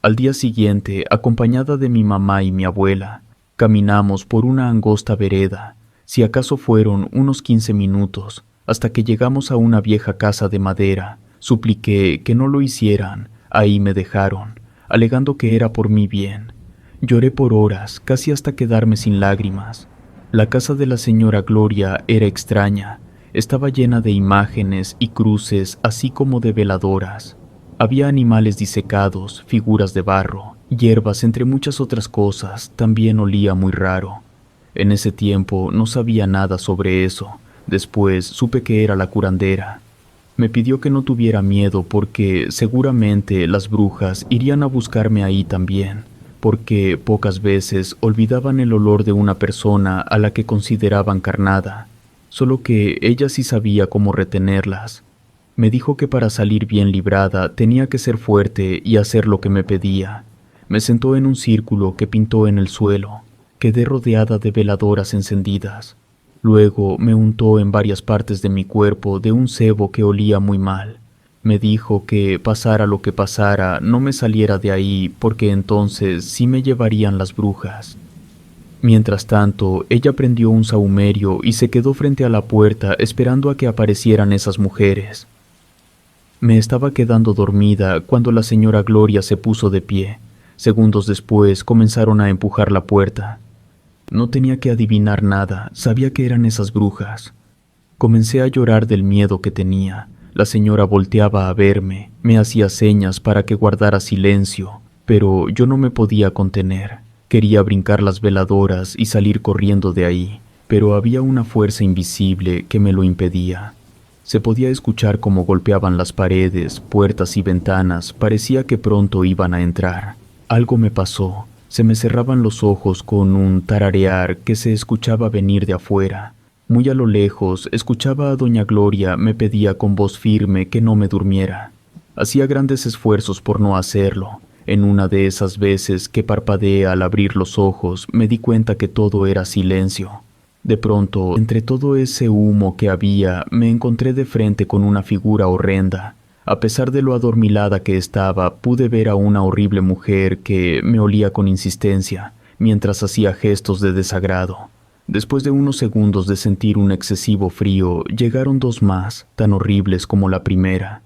Al día siguiente, acompañada de mi mamá y mi abuela, caminamos por una angosta vereda. Si acaso fueron unos 15 minutos, hasta que llegamos a una vieja casa de madera. Supliqué que no lo hicieran. Ahí me dejaron, alegando que era por mi bien. Lloré por horas, casi hasta quedarme sin lágrimas. La casa de la señora Gloria era extraña. Estaba llena de imágenes y cruces, así como de veladoras. Había animales disecados, figuras de barro, hierbas, entre muchas otras cosas. También olía muy raro. En ese tiempo no sabía nada sobre eso. Después supe que era la curandera. Me pidió que no tuviera miedo porque seguramente las brujas irían a buscarme ahí también, porque pocas veces olvidaban el olor de una persona a la que consideraban carnada, solo que ella sí sabía cómo retenerlas. Me dijo que para salir bien librada tenía que ser fuerte y hacer lo que me pedía. Me sentó en un círculo que pintó en el suelo. Quedé rodeada de veladoras encendidas. Luego me untó en varias partes de mi cuerpo de un sebo que olía muy mal. Me dijo que pasara lo que pasara, no me saliera de ahí porque entonces sí me llevarían las brujas. Mientras tanto, ella prendió un sahumerio y se quedó frente a la puerta esperando a que aparecieran esas mujeres. Me estaba quedando dormida cuando la señora Gloria se puso de pie. Segundos después comenzaron a empujar la puerta. No tenía que adivinar nada, sabía que eran esas brujas. Comencé a llorar del miedo que tenía. La señora volteaba a verme, me hacía señas para que guardara silencio, pero yo no me podía contener. Quería brincar las veladoras y salir corriendo de ahí, pero había una fuerza invisible que me lo impedía. Se podía escuchar cómo golpeaban las paredes, puertas y ventanas, parecía que pronto iban a entrar. Algo me pasó, se me cerraban los ojos con un tararear que se escuchaba venir de afuera. Muy a lo lejos, escuchaba a doña Gloria me pedía con voz firme que no me durmiera. Hacía grandes esfuerzos por no hacerlo. En una de esas veces que parpadeé al abrir los ojos, me di cuenta que todo era silencio. De pronto, entre todo ese humo que había, me encontré de frente con una figura horrenda. A pesar de lo adormilada que estaba, pude ver a una horrible mujer que me olía con insistencia, mientras hacía gestos de desagrado. Después de unos segundos de sentir un excesivo frío, llegaron dos más, tan horribles como la primera.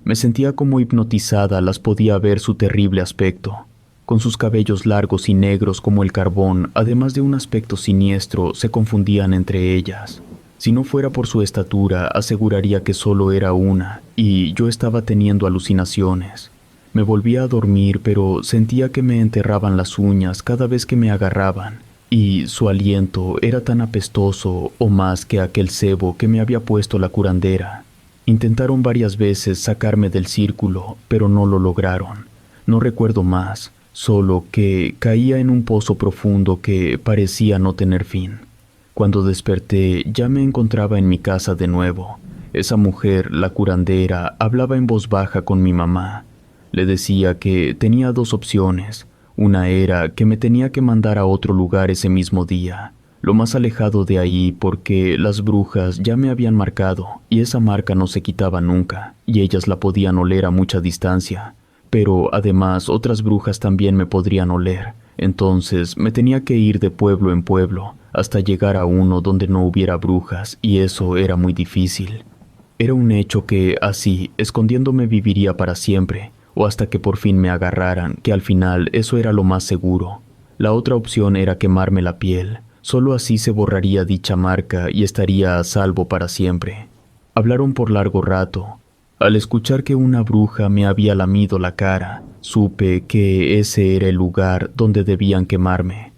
Me sentía como hipnotizada, las podía ver su terrible aspecto. Con sus cabellos largos y negros como el carbón, además de un aspecto siniestro, se confundían entre ellas. Si no fuera por su estatura, aseguraría que solo era una, y yo estaba teniendo alucinaciones. Me volvía a dormir, pero sentía que me enterraban las uñas cada vez que me agarraban, y su aliento era tan apestoso o más que aquel sebo que me había puesto la curandera. Intentaron varias veces sacarme del círculo, pero no lo lograron. No recuerdo más. Solo que caía en un pozo profundo que parecía no tener fin. Cuando desperté ya me encontraba en mi casa de nuevo. Esa mujer, la curandera, hablaba en voz baja con mi mamá. Le decía que tenía dos opciones. Una era que me tenía que mandar a otro lugar ese mismo día, lo más alejado de ahí porque las brujas ya me habían marcado y esa marca no se quitaba nunca, y ellas la podían oler a mucha distancia. Pero además otras brujas también me podrían oler, entonces me tenía que ir de pueblo en pueblo hasta llegar a uno donde no hubiera brujas, y eso era muy difícil. Era un hecho que así, escondiéndome, viviría para siempre, o hasta que por fin me agarraran, que al final eso era lo más seguro. La otra opción era quemarme la piel, solo así se borraría dicha marca y estaría a salvo para siempre. Hablaron por largo rato. Al escuchar que una bruja me había lamido la cara, supe que ese era el lugar donde debían quemarme.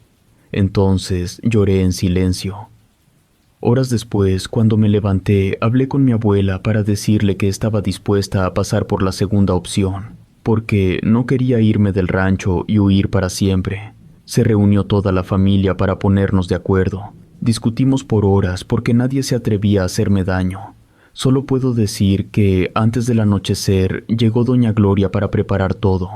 Entonces lloré en silencio. Horas después, cuando me levanté, hablé con mi abuela para decirle que estaba dispuesta a pasar por la segunda opción, porque no quería irme del rancho y huir para siempre. Se reunió toda la familia para ponernos de acuerdo. Discutimos por horas porque nadie se atrevía a hacerme daño. Solo puedo decir que antes del anochecer llegó doña Gloria para preparar todo.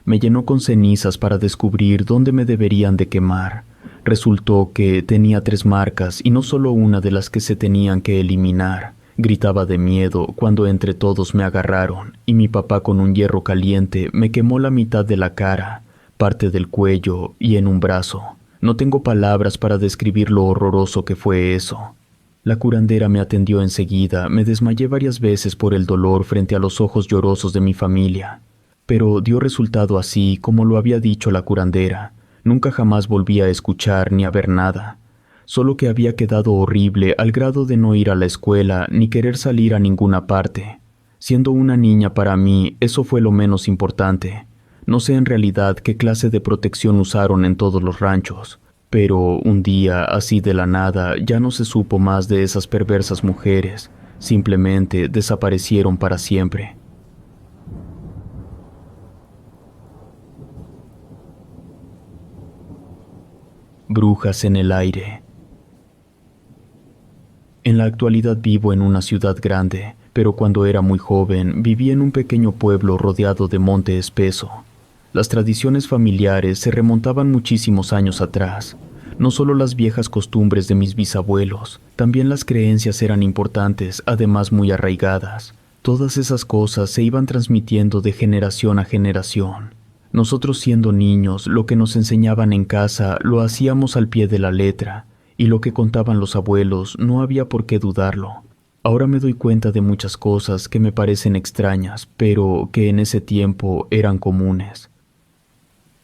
Me llenó con cenizas para descubrir dónde me deberían de quemar. Resultó que tenía 3 marcas y no solo una de las que se tenían que eliminar. Gritaba de miedo cuando entre todos me agarraron y mi papá con un hierro caliente me quemó la mitad de la cara, parte del cuello y en un brazo. No tengo palabras para describir lo horroroso que fue eso. La curandera me atendió enseguida, me desmayé varias veces por el dolor frente a los ojos llorosos de mi familia. Pero dio resultado así como lo había dicho la curandera. Nunca jamás volví a escuchar ni a ver nada. Solo que había quedado horrible al grado de no ir a la escuela ni querer salir a ninguna parte. Siendo una niña para mí, eso fue lo menos importante. No sé en realidad qué clase de protección usaron en todos los ranchos. Pero un día, así de la nada, ya no se supo más de esas perversas mujeres. Simplemente desaparecieron para siempre. Brujas en el aire. En la actualidad vivo en una ciudad grande, pero cuando era muy joven viví en un pequeño pueblo rodeado de monte espeso. Las tradiciones familiares se remontaban muchísimos años atrás. No solo las viejas costumbres de mis bisabuelos, también las creencias eran importantes, además muy arraigadas. Todas esas cosas se iban transmitiendo de generación a generación. Nosotros siendo niños, lo que nos enseñaban en casa lo hacíamos al pie de la letra, y lo que contaban los abuelos no había por qué dudarlo. Ahora me doy cuenta de muchas cosas que me parecen extrañas, pero que en ese tiempo eran comunes.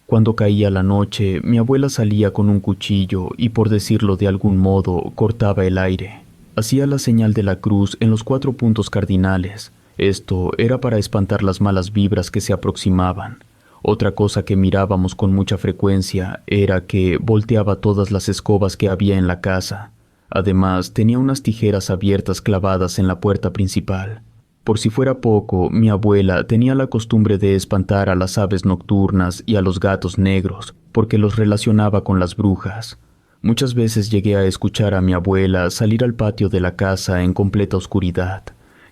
Cuando caía la noche, mi abuela salía con un cuchillo y, por decirlo de algún modo, cortaba el aire. Hacía la señal de la cruz en los 4 puntos cardinales. Esto era para espantar las malas vibras que se aproximaban. Otra cosa que mirábamos con mucha frecuencia era que volteaba todas las escobas que había en la casa. Además, tenía unas tijeras abiertas clavadas en la puerta principal. Por si fuera poco, mi abuela tenía la costumbre de espantar a las aves nocturnas y a los gatos negros, porque los relacionaba con las brujas. Muchas veces llegué a escuchar a mi abuela salir al patio de la casa en completa oscuridad,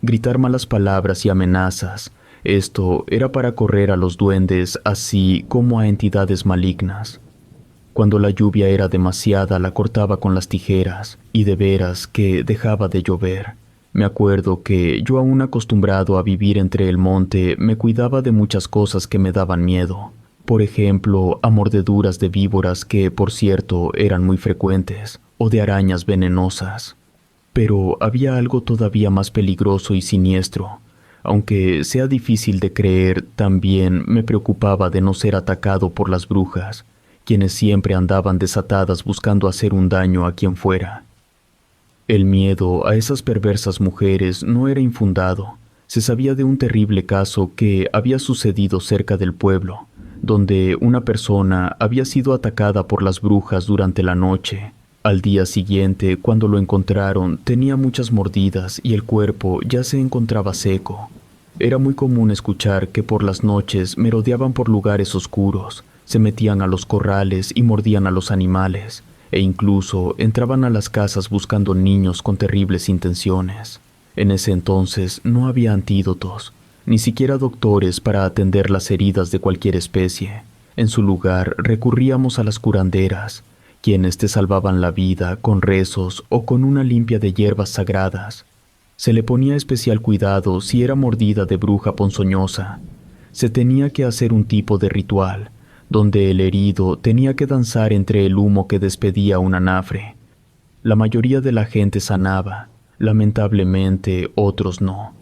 gritar malas palabras y amenazas. Esto era para correr a los duendes, así como a entidades malignas. Cuando la lluvia era demasiada, la cortaba con las tijeras, y de veras que dejaba de llover. Me acuerdo que yo, aún acostumbrado a vivir entre el monte, me cuidaba de muchas cosas que me daban miedo. Por ejemplo, a mordeduras de víboras que, por cierto, eran muy frecuentes, o de arañas venenosas. Pero había algo todavía más peligroso y siniestro. Aunque sea difícil de creer, también me preocupaba de no ser atacado por las brujas, quienes siempre andaban desatadas buscando hacer un daño a quien fuera. El miedo a esas perversas mujeres no era infundado. Se sabía de un terrible caso que había sucedido cerca del pueblo, donde una persona había sido atacada por las brujas durante la noche. Al día siguiente, cuando lo encontraron, tenía muchas mordidas y el cuerpo ya se encontraba seco. Era muy común escuchar que por las noches merodeaban por lugares oscuros, se metían a los corrales y mordían a los animales, e incluso entraban a las casas buscando niños con terribles intenciones. En ese entonces no había antídotos, ni siquiera doctores para atender las heridas de cualquier especie. En su lugar recurríamos a las curanderas, quienes te salvaban la vida con rezos o con una limpia de hierbas sagradas. Se le ponía especial cuidado si era mordida de bruja ponzoñosa. Se tenía que hacer un tipo de ritual, donde el herido tenía que danzar entre el humo que despedía un anafre. La mayoría de la gente sanaba, lamentablemente otros no.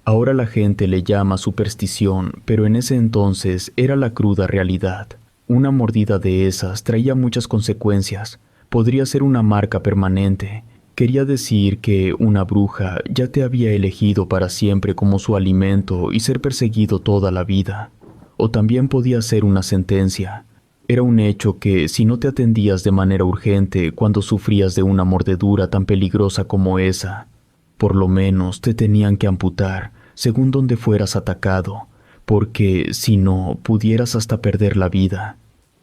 Ahora la gente le llama superstición, pero en ese entonces era la cruda realidad. Una mordida de esas traía muchas consecuencias. Podría ser una marca permanente. Quería decir que una bruja ya te había elegido para siempre como su alimento y ser perseguido toda la vida. O también podía ser una sentencia. Era un hecho que, si no te atendías de manera urgente cuando sufrías de una mordedura tan peligrosa como esa, por lo menos te tenían que amputar según donde fueras atacado, porque si no, pudieras hasta perder la vida.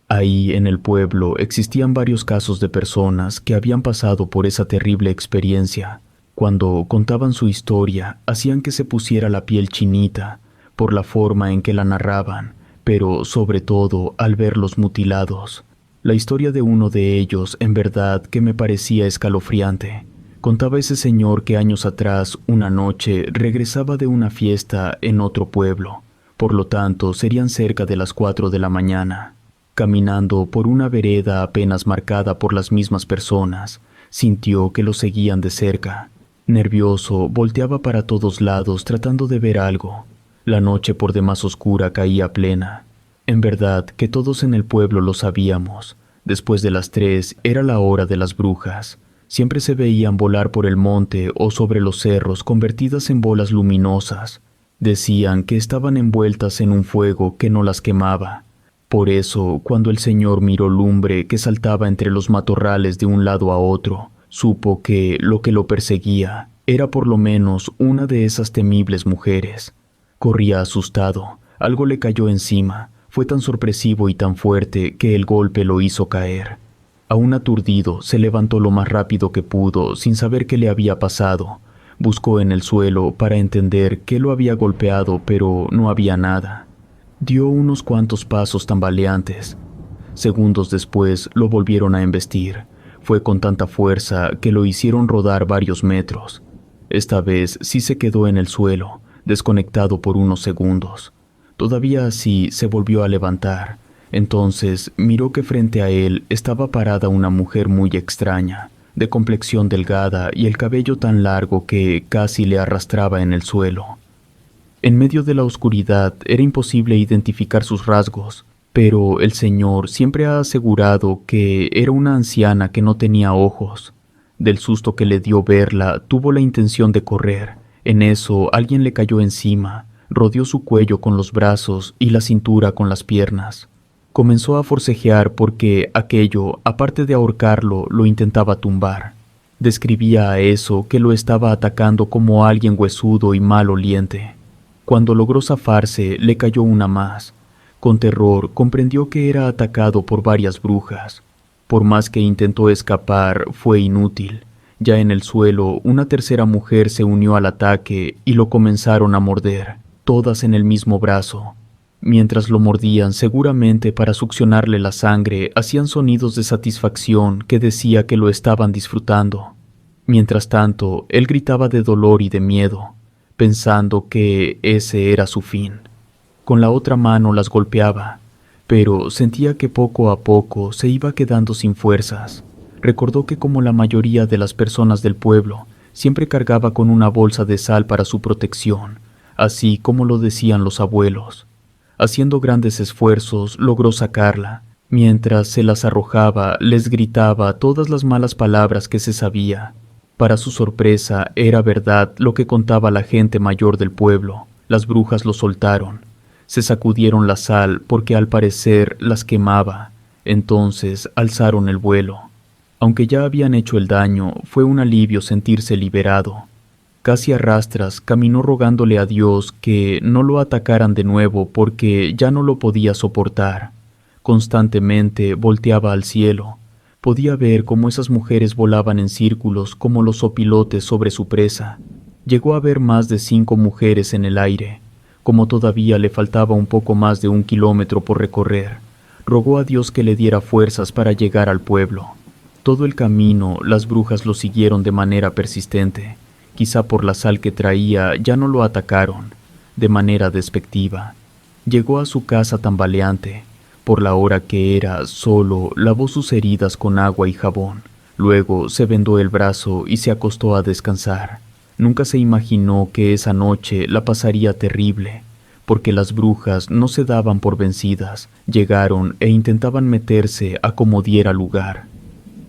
Ahí en el pueblo existían varios casos de personas que habían pasado por esa terrible experiencia. Cuando contaban su historia, hacían que se pusiera la piel chinita, por la forma en que la narraban, pero sobre todo al verlos mutilados. La historia de uno de ellos, en verdad, que me parecía escalofriante. Contaba ese señor que años atrás, una noche, regresaba de una fiesta en otro pueblo. Por lo tanto, serían cerca de las 4 de la mañana. Caminando por una vereda apenas marcada por las mismas personas, sintió que lo seguían de cerca. Nervioso, volteaba para todos lados tratando de ver algo. La noche por demás oscura caía plena. En verdad que todos en el pueblo lo sabíamos. Después de las 3 era la hora de las brujas. Siempre se veían volar por el monte o sobre los cerros convertidas en bolas luminosas. Decían que estaban envueltas en un fuego que no las quemaba. Por eso, cuando el señor miró lumbre que saltaba entre los matorrales de un lado a otro, supo que lo perseguía era por lo menos una de esas temibles mujeres. Corría asustado. Algo le cayó encima. Fue tan sorpresivo y tan fuerte que el golpe lo hizo caer. Aún aturdido, se levantó lo más rápido que pudo, sin saber qué le había pasado, Buscó en el suelo para entender qué lo había golpeado, pero no había nada. Dio unos cuantos pasos tambaleantes. Segundos después lo volvieron a embestir. Fue con tanta fuerza que lo hicieron rodar varios metros. Esta vez sí se quedó en el suelo, desconectado por unos segundos. Todavía así se volvió a levantar. Entonces miró que frente a él estaba parada una mujer muy extraña, de complexión delgada y el cabello tan largo que casi le arrastraba en el suelo. En medio de la oscuridad era imposible identificar sus rasgos, pero el señor siempre ha asegurado que era una anciana que no tenía ojos. Del susto que le dio verla, tuvo la intención de correr. En eso, alguien le cayó encima, rodeó su cuello con los brazos y la cintura con las piernas. Comenzó a forcejear porque aquello, aparte de ahorcarlo, lo intentaba tumbar. Describía a eso que lo estaba atacando como alguien huesudo y maloliente. Cuando logró zafarse, le cayó una más. Con terror, comprendió que era atacado por varias brujas. Por más que intentó escapar, fue inútil. Ya en el suelo, una tercera mujer se unió al ataque y lo comenzaron a morder, todas en el mismo brazo. Mientras lo mordían, seguramente para succionarle la sangre, hacían sonidos de satisfacción que decía que lo estaban disfrutando. Mientras tanto, él gritaba de dolor y de miedo, pensando que ese era su fin. Con la otra mano las golpeaba, pero sentía que poco a poco se iba quedando sin fuerzas. Recordó que como la mayoría de las personas del pueblo, siempre cargaba con una bolsa de sal para su protección, así como lo decían los abuelos. Haciendo grandes esfuerzos, logró sacarla. Mientras se las arrojaba, les gritaba todas las malas palabras que se sabía. Para su sorpresa, era verdad lo que contaba la gente mayor del pueblo. Las brujas lo soltaron. Se sacudieron la sal porque al parecer las quemaba. Entonces alzaron el vuelo. Aunque ya habían hecho el daño, fue un alivio sentirse liberado. Casi a rastras caminó rogándole a Dios que no lo atacaran de nuevo porque ya no lo podía soportar. Constantemente volteaba al cielo. Podía ver cómo esas mujeres volaban en círculos como los opilotes sobre su presa. Llegó a ver más de 5 mujeres en el aire. Como todavía le faltaba un poco más de 1 kilómetro por recorrer, rogó a Dios que le diera fuerzas para llegar al pueblo. Todo el camino las brujas lo siguieron de manera persistente. Quizá por la sal que traía ya no lo atacaron, de manera despectiva. Llegó a su casa tambaleante. Por la hora que era, solo lavó sus heridas con agua y jabón. Luego se vendó el brazo y se acostó a descansar. Nunca se imaginó que esa noche la pasaría terrible, porque las brujas no se daban por vencidas. Llegaron e intentaban meterse a como diera lugar.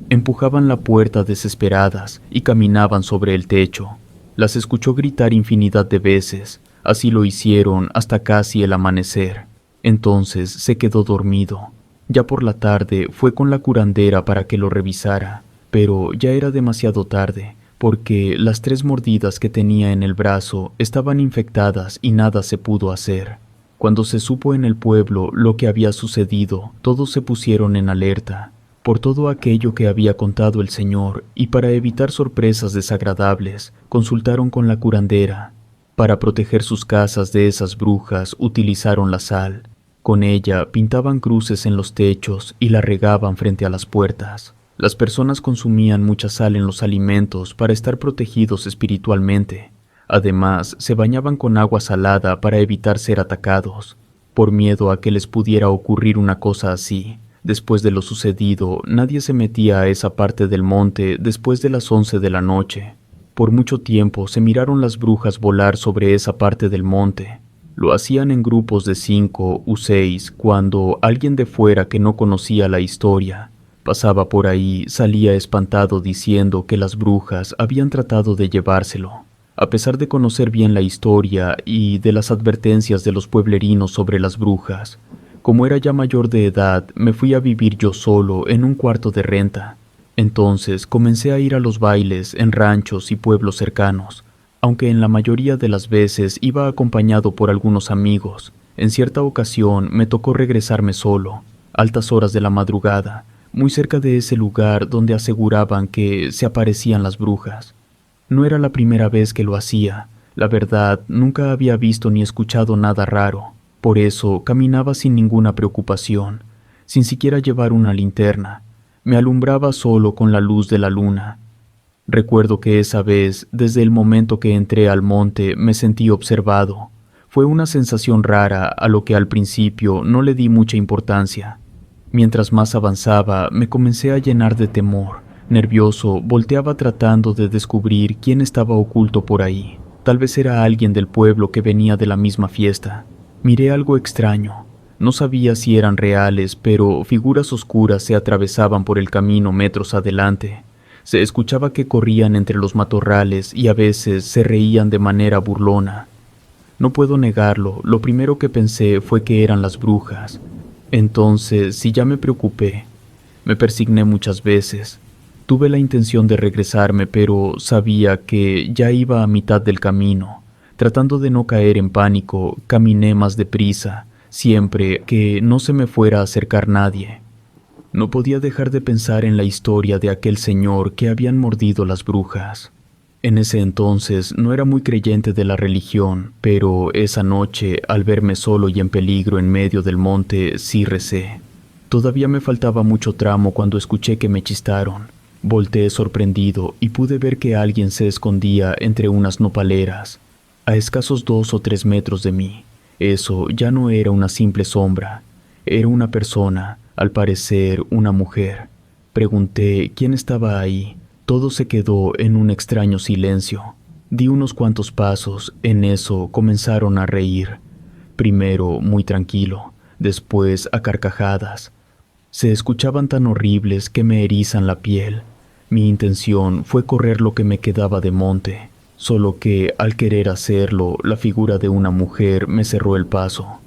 Empujaban la puerta desesperadas y caminaban sobre el techo. Las escuchó gritar infinidad de veces. Así lo hicieron hasta casi el amanecer. Entonces se quedó dormido. Ya por la tarde fue con la curandera para que lo revisara, pero ya era demasiado tarde, porque las 3 mordidas que tenía en el brazo estaban infectadas y nada se pudo hacer. Cuando se supo en el pueblo lo que había sucedido, todos se pusieron en alerta por todo aquello que había contado el señor, y para evitar sorpresas desagradables, consultaron con la curandera. Para proteger sus casas de esas brujas, utilizaron la sal. Con ella pintaban cruces en los techos y la regaban frente a las puertas. Las personas consumían mucha sal en los alimentos para estar protegidos espiritualmente. Además, se bañaban con agua salada para evitar ser atacados. Por miedo a que les pudiera ocurrir una cosa así, después de lo sucedido, nadie se metía a esa parte del monte después de las 11 de la noche. Por mucho tiempo se miraron las brujas volar sobre esa parte del monte. Lo hacían en grupos de 5 u 6 cuando alguien de fuera que no conocía la historia pasaba por ahí, salía espantado diciendo que las brujas habían tratado de llevárselo. A pesar de conocer bien la historia y de las advertencias de los pueblerinos sobre las brujas, como era ya mayor de edad, me fui a vivir yo solo en un cuarto de renta. Entonces comencé a ir a los bailes en ranchos y pueblos cercanos, aunque en la mayoría de las veces iba acompañado por algunos amigos. En cierta ocasión me tocó regresarme solo, altas horas de la madrugada, muy cerca de ese lugar donde aseguraban que se aparecían las brujas. No era la primera vez que lo hacía. La verdad, nunca había visto ni escuchado nada raro. Por eso caminaba sin ninguna preocupación, sin siquiera llevar una linterna. Me alumbraba solo con la luz de la luna. Recuerdo que esa vez, desde el momento que entré al monte, me sentí observado. Fue una sensación rara a lo que al principio no le di mucha importancia. Mientras más avanzaba, me comencé a llenar de temor. Nervioso, volteaba tratando de descubrir quién estaba oculto por ahí. Tal vez era alguien del pueblo que venía de la misma fiesta. Miré algo extraño. No sabía si eran reales, pero figuras oscuras se atravesaban por el camino metros adelante. Se escuchaba que corrían entre los matorrales y a veces se reían de manera burlona. No puedo negarlo, lo primero que pensé fue que eran las brujas. Entonces, sí ya me preocupé. Me persigné muchas veces. Tuve la intención de regresarme, pero sabía que ya iba a mitad del camino. Tratando de no caer en pánico, caminé más deprisa, siempre que no se me fuera a acercar nadie. No podía dejar de pensar en la historia de aquel señor que habían mordido las brujas. En ese entonces no era muy creyente de la religión, pero esa noche, al verme solo y en peligro en medio del monte, sí recé. Todavía me faltaba mucho tramo cuando escuché que me chistaron. Volteé sorprendido y pude ver que alguien se escondía entre unas nopaleras, a escasos 2 o 3 metros de mí. Eso ya no era una simple sombra, era una persona, al parecer una mujer. Pregunté quién estaba ahí. Todo se quedó en un extraño silencio. Di unos cuantos pasos, en eso comenzaron a reír. Primero muy tranquilo, después a carcajadas. Se escuchaban tan horribles que me erizan la piel. Mi intención fue correr lo que me quedaba de monte, solo que al querer hacerlo, la figura de una mujer me cerró el paso.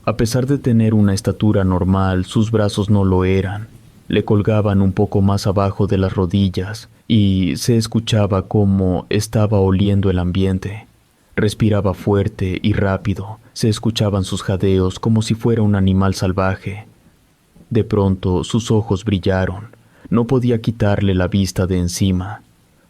A pesar de tener una estatura normal, sus brazos no lo eran. Le colgaban un poco más abajo de las rodillas y se escuchaba cómo estaba oliendo el ambiente. Respiraba fuerte y rápido, se escuchaban sus jadeos como si fuera un animal salvaje. De pronto sus ojos brillaron. No podía quitarle la vista de encima.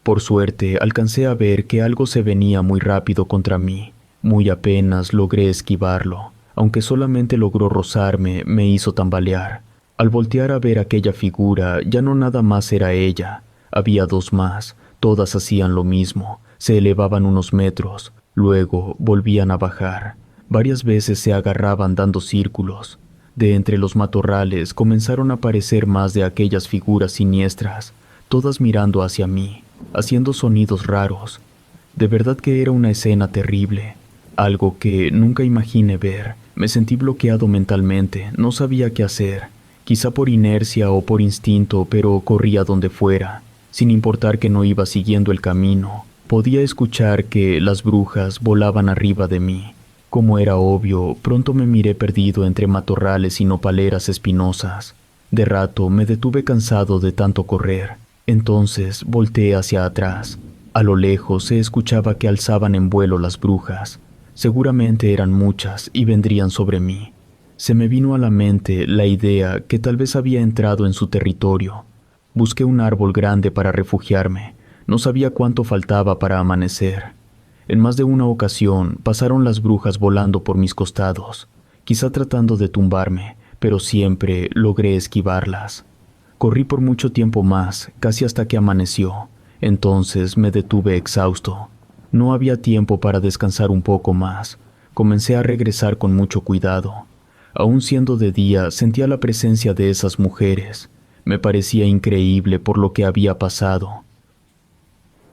Por suerte alcancé a ver que algo se venía muy rápido contra mí. Muy apenas logré esquivarlo. Aunque solamente logró rozarme, me hizo tambalear. Al voltear a ver aquella figura, ya no nada más era ella. Había 2 más, todas hacían lo mismo. Se elevaban unos metros, luego volvían a bajar. Varias veces se agarraban dando círculos. De entre los matorrales comenzaron a aparecer más de aquellas figuras siniestras, todas mirando hacia mí, haciendo sonidos raros. De verdad que era una escena terrible, algo que nunca imaginé ver. Me sentí bloqueado mentalmente, no sabía qué hacer, quizá por inercia o por instinto, pero corría donde fuera, sin importar que no iba siguiendo el camino. Podía escuchar que las brujas volaban arriba de mí. Como era obvio, pronto me miré perdido entre matorrales y nopaleras espinosas. De rato me detuve cansado de tanto correr. Entonces volteé hacia atrás. A lo lejos se escuchaba que alzaban en vuelo las brujas. Seguramente eran muchas y vendrían sobre mí. Se me vino a la mente la idea que tal vez había entrado en su territorio. Busqué un árbol grande para refugiarme. No sabía cuánto faltaba para amanecer. En más de una ocasión pasaron las brujas volando por mis costados, quizá tratando de tumbarme, pero siempre logré esquivarlas. Corrí por mucho tiempo más, casi hasta que amaneció. Entonces me detuve exhausto. No había tiempo para descansar un poco más. Comencé a regresar con mucho cuidado. Aún siendo de día, sentía la presencia de esas mujeres. Me parecía increíble por lo que había pasado.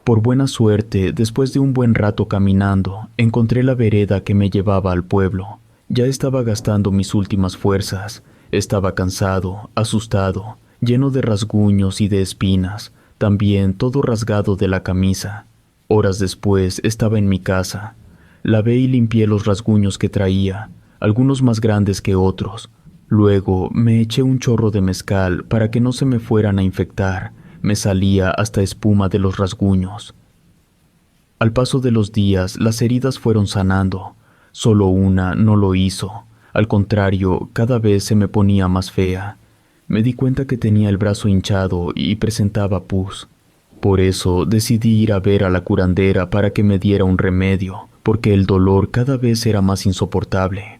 Por buena suerte, después de un buen rato caminando, encontré la vereda que me llevaba al pueblo. Ya estaba gastando mis últimas fuerzas. Estaba cansado, asustado, lleno de rasguños y de espinas, también todo rasgado de la camisa. Horas después estaba en mi casa. Lavé y limpié los rasguños que traía, algunos más grandes que otros. Luego me eché un chorro de mezcal para que no se me fueran a infectar. Me salía hasta espuma de los rasguños. Al paso de los días, las heridas fueron sanando. Solo una no lo hizo. Al contrario, cada vez se me ponía más fea. Me di cuenta que tenía el brazo hinchado y presentaba pus. Por eso decidí ir a ver a la curandera para que me diera un remedio, porque el dolor cada vez era más insoportable.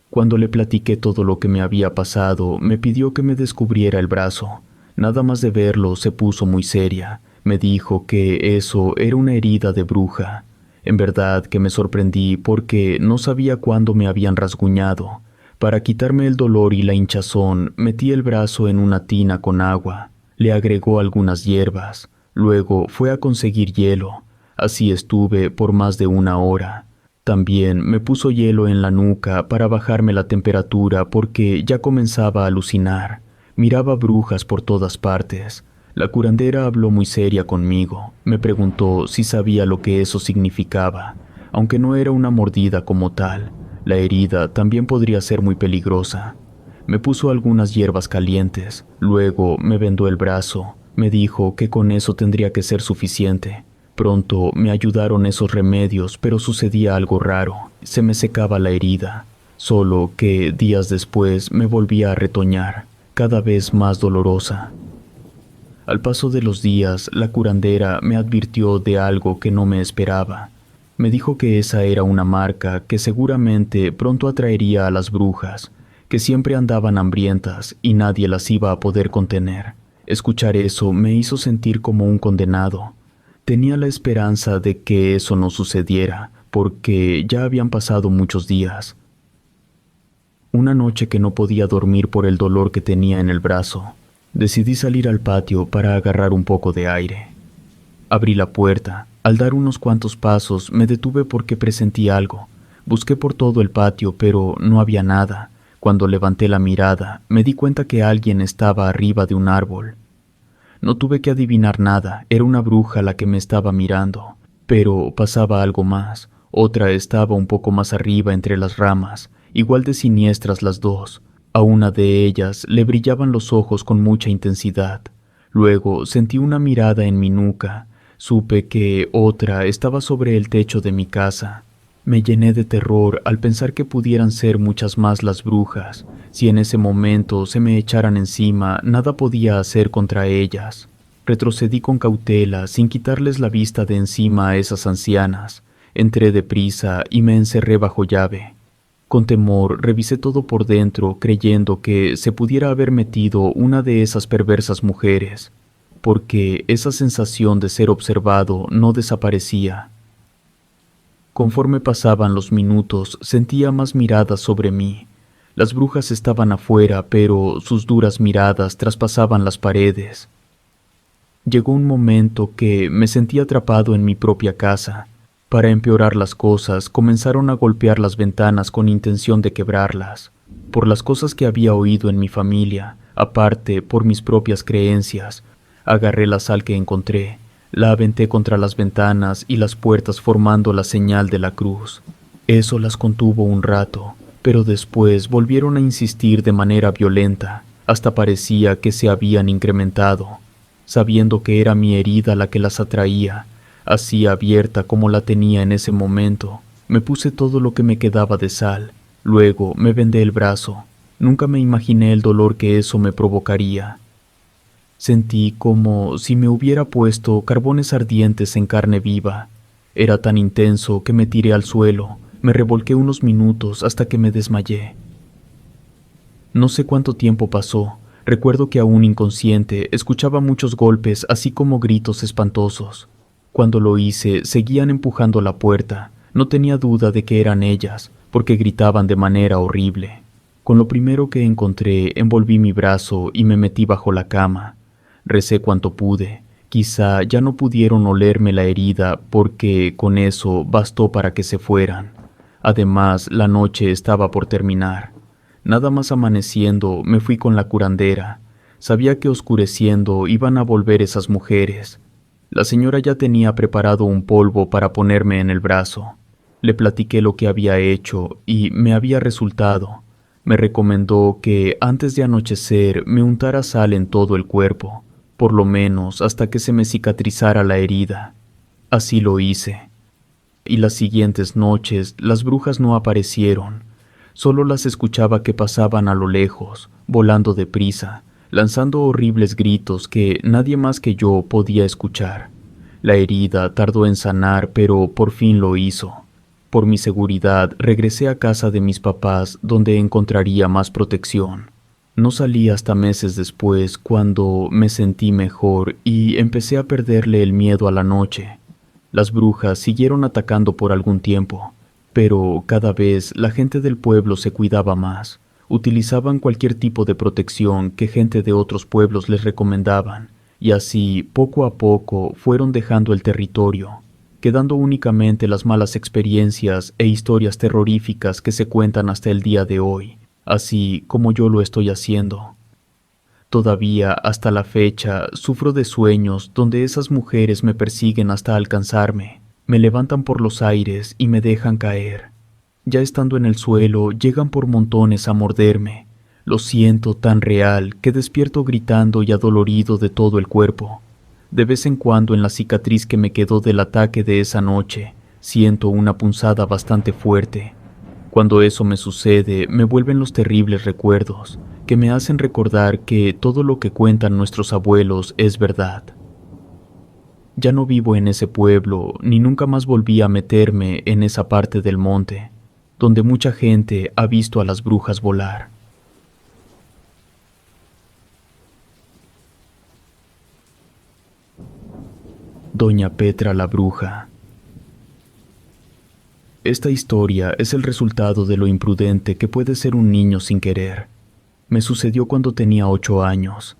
Cuando le platiqué todo lo que me había pasado, me pidió que me descubriera el brazo. Nada más de verlo se puso muy seria. Me dijo que eso era una herida de bruja. En verdad que me sorprendí porque no sabía cuándo me habían rasguñado. Para quitarme el dolor y la hinchazón, metí el brazo en una tina con agua. Le agregó algunas hierbas. Luego fue a conseguir hielo. Así estuve por más de una hora. También me puso hielo en la nuca para bajarme la temperatura porque ya comenzaba a alucinar. Miraba brujas por todas partes. La curandera habló muy seria conmigo. Me preguntó si sabía lo que eso significaba. Aunque no era una mordida como tal, la herida también podría ser muy peligrosa. Me puso algunas hierbas calientes. Luego me vendó el brazo. Me dijo que con eso tendría que ser suficiente. Pronto me ayudaron esos remedios, pero sucedía algo raro. Se me secaba la herida, solo que días después me volvía a retoñar, cada vez más dolorosa. Al paso de los días, la curandera me advirtió de algo que no me esperaba. Me dijo que esa era una marca que seguramente pronto atraería a las brujas, que siempre andaban hambrientas y nadie las iba a poder contener. Escuchar eso me hizo sentir como un condenado. Tenía la esperanza de que eso no sucediera, porque ya habían pasado muchos días. Una noche que no podía dormir por el dolor que tenía en el brazo, decidí salir al patio para agarrar un poco de aire. Abrí la puerta. Al dar unos cuantos pasos me detuve porque presentí algo. Busqué por todo el patio, pero no había nada. Cuando levanté la mirada, me di cuenta que alguien estaba arriba de un árbol. No tuve que adivinar nada, era una bruja la que me estaba mirando. Pero pasaba algo más. Otra estaba un poco más arriba entre las ramas, igual de siniestras las dos. A una de ellas le brillaban los ojos con mucha intensidad. Luego sentí una mirada en mi nuca. Supe que otra estaba sobre el techo de mi casa. Me llené de terror al pensar que pudieran ser muchas más las brujas. Si en ese momento se me echaran encima, nada podía hacer contra ellas. Retrocedí con cautela, sin quitarles la vista de encima a esas ancianas. Entré deprisa y me encerré bajo llave. Con temor revisé todo por dentro, creyendo que se pudiera haber metido una de esas perversas mujeres, porque esa sensación de ser observado no desaparecía. Conforme pasaban los minutos, sentía más miradas sobre mí. Las brujas estaban afuera, pero sus duras miradas traspasaban las paredes. Llegó un momento que me sentí atrapado en mi propia casa. Para empeorar las cosas, comenzaron a golpear las ventanas con intención de quebrarlas. Por las cosas que había oído en mi familia, aparte por mis propias creencias, agarré la sal que encontré. La aventé contra las ventanas y las puertas formando la señal de la cruz. Eso las contuvo un rato, pero después volvieron a insistir de manera violenta, hasta parecía que se habían incrementado. Sabiendo que era mi herida la que las atraía, así abierta como la tenía en ese momento, me puse todo lo que me quedaba de sal. Luego me vendé el brazo. Nunca me imaginé el dolor que eso me provocaría. Sentí como si me hubiera puesto carbones ardientes en carne viva. Era tan intenso que me tiré al suelo. Me revolqué unos minutos hasta que me desmayé. No sé cuánto tiempo pasó. Recuerdo que aún inconsciente escuchaba muchos golpes así como gritos espantosos. Cuando lo hice, seguían empujando la puerta. No tenía duda de que eran ellas, porque gritaban de manera horrible. Con lo primero que encontré, envolví mi brazo y me metí bajo la cama. Recé cuanto pude. Quizá ya no pudieron olerme la herida porque con eso bastó para que se fueran. Además, la noche estaba por terminar. Nada más amaneciendo, me fui con la curandera. Sabía que oscureciendo iban a volver esas mujeres. La señora ya tenía preparado un polvo para ponerme en el brazo. Le platiqué lo que había hecho y me había resultado. Me recomendó que antes de anochecer me untara sal en todo el cuerpo, por lo menos hasta que se me cicatrizara la herida. Así lo hice. Y las siguientes noches las brujas no aparecieron. Solo las escuchaba que pasaban a lo lejos, volando deprisa, lanzando horribles gritos que nadie más que yo podía escuchar. La herida tardó en sanar, pero por fin lo hizo. Por mi seguridad, regresé a casa de mis papás, donde encontraría más protección. No salí hasta meses después, cuando me sentí mejor y empecé a perderle el miedo a la noche. Las brujas siguieron atacando por algún tiempo, pero cada vez la gente del pueblo se cuidaba más. Utilizaban cualquier tipo de protección que gente de otros pueblos les recomendaban, y así, poco a poco, fueron dejando el territorio, quedando únicamente las malas experiencias e historias terroríficas que se cuentan hasta el día de hoy, así como yo lo estoy haciendo. Todavía, hasta la fecha, sufro de sueños donde esas mujeres me persiguen hasta alcanzarme, me levantan por los aires y me dejan caer. Ya estando en el suelo, llegan por montones a morderme. Lo siento tan real que despierto gritando y adolorido de todo el cuerpo. De vez en cuando en la cicatriz que me quedó del ataque de esa noche, siento una punzada bastante fuerte. Cuando eso me sucede, me vuelven los terribles recuerdos, que me hacen recordar que todo lo que cuentan nuestros abuelos es verdad. Ya no vivo en ese pueblo, ni nunca más volví a meterme en esa parte del monte, donde mucha gente ha visto a las brujas volar. Doña Petra la Bruja. Esta historia es el resultado de lo imprudente que puede ser un niño sin querer. Me sucedió cuando tenía 8 años.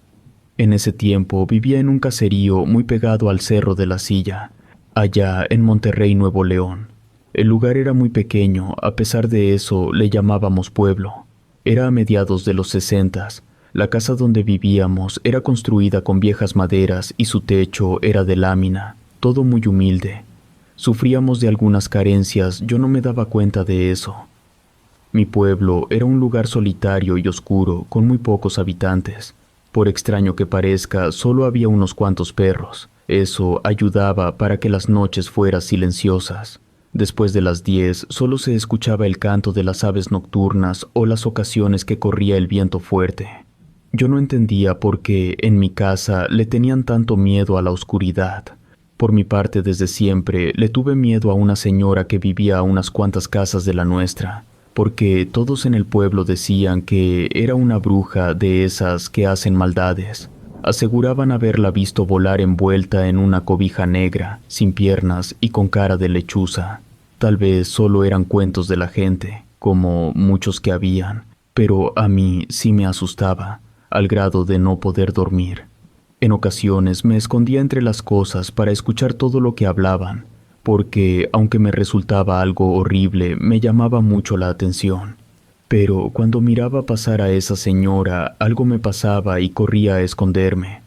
En ese tiempo vivía en un caserío muy pegado al Cerro de la Silla, allá en Monterrey, Nuevo León. El lugar era muy pequeño, a pesar de eso le llamábamos pueblo. Era a mediados de los 60. La casa donde vivíamos era construida con viejas maderas y su techo era de lámina, todo muy humilde. Sufríamos de algunas carencias, yo no me daba cuenta de eso. Mi pueblo era un lugar solitario y oscuro, con muy pocos habitantes. Por extraño que parezca, solo había unos cuantos perros. Eso ayudaba para que las noches fueran silenciosas. Después de las 10, solo se escuchaba el canto de las aves nocturnas o las ocasiones que corría el viento fuerte. Yo no entendía por qué en mi casa le tenían tanto miedo a la oscuridad. Por mi parte, desde siempre le tuve miedo a una señora que vivía a unas cuantas casas de la nuestra, porque todos en el pueblo decían que era una bruja de esas que hacen maldades. Aseguraban haberla visto volar envuelta en una cobija negra, sin piernas y con cara de lechuza. Tal vez solo eran cuentos de la gente, como muchos que habían, pero a mí sí me asustaba, al grado de no poder dormir. En ocasiones me escondía entre las cosas para escuchar todo lo que hablaban, porque, aunque me resultaba algo horrible, me llamaba mucho la atención. Pero cuando miraba pasar a esa señora, algo me pasaba y corría a esconderme.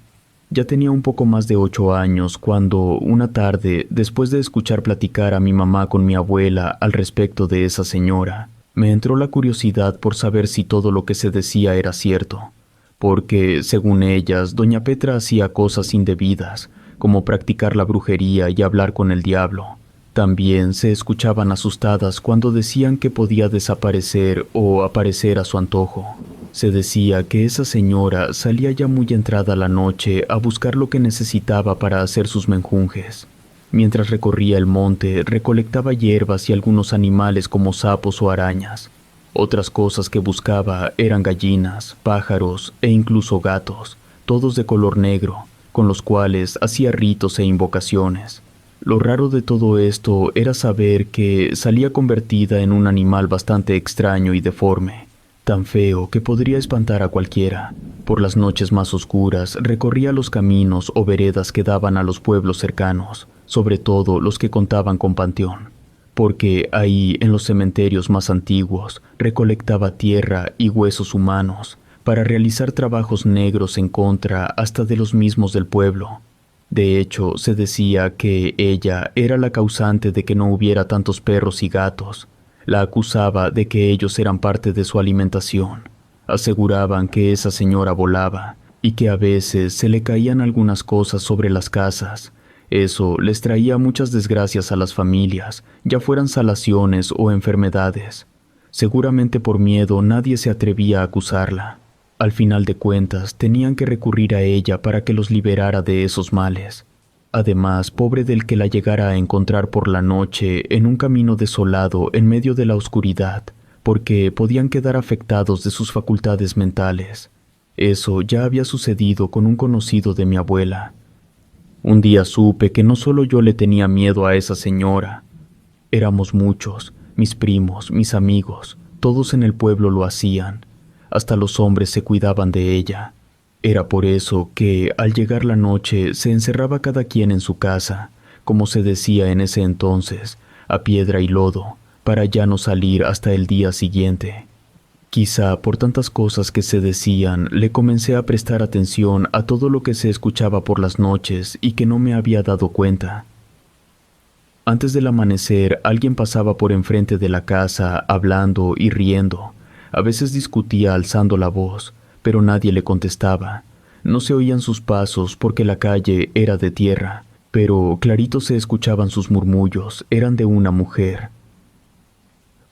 Ya tenía un poco más de 8 años cuando, una tarde, después de escuchar platicar a mi mamá con mi abuela al respecto de esa señora, me entró la curiosidad por saber si todo lo que se decía era cierto. Porque, según ellas, doña Petra hacía cosas indebidas, como practicar la brujería y hablar con el diablo. También se escuchaban asustadas cuando decían que podía desaparecer o aparecer a su antojo. Se decía que esa señora salía ya muy entrada la noche a buscar lo que necesitaba para hacer sus menjunjes. Mientras recorría el monte, recolectaba hierbas y algunos animales como sapos o arañas. Otras cosas que buscaba eran gallinas, pájaros e incluso gatos, todos de color negro, con los cuales hacía ritos e invocaciones. Lo raro de todo esto era saber que salía convertida en un animal bastante extraño y deforme, tan feo que podría espantar a cualquiera. Por las noches más oscuras recorría los caminos o veredas que daban a los pueblos cercanos, sobre todo los que contaban con panteón, porque ahí, en los cementerios más antiguos, recolectaba tierra y huesos humanos para realizar trabajos negros en contra hasta de los mismos del pueblo. De hecho, se decía que ella era la causante de que no hubiera tantos perros y gatos. La acusaba de que ellos eran parte de su alimentación. Aseguraban que esa señora volaba y que a veces se le caían algunas cosas sobre las casas. Eso les traía muchas desgracias a las familias, ya fueran salaciones o enfermedades. Seguramente por miedo nadie se atrevía a acusarla. Al final de cuentas, tenían que recurrir a ella para que los liberara de esos males. Además, pobre del que la llegara a encontrar por la noche en un camino desolado en medio de la oscuridad, porque podían quedar afectados de sus facultades mentales. Eso ya había sucedido con un conocido de mi abuela. Un día supe que no solo yo le tenía miedo a esa señora. Éramos muchos, mis primos, mis amigos, todos en el pueblo lo hacían. Hasta los hombres se cuidaban de ella. Era por eso que, al llegar la noche, se encerraba cada quien en su casa, como se decía en ese entonces, a piedra y lodo, para ya no salir hasta el día siguiente. Quizá por tantas cosas que se decían, le comencé a prestar atención a todo lo que se escuchaba por las noches y que no me había dado cuenta. Antes del amanecer, alguien pasaba por enfrente de la casa, hablando y riendo. A veces discutía alzando la voz, pero nadie le contestaba. No se oían sus pasos porque la calle era de tierra, pero clarito se escuchaban sus murmullos, eran de una mujer.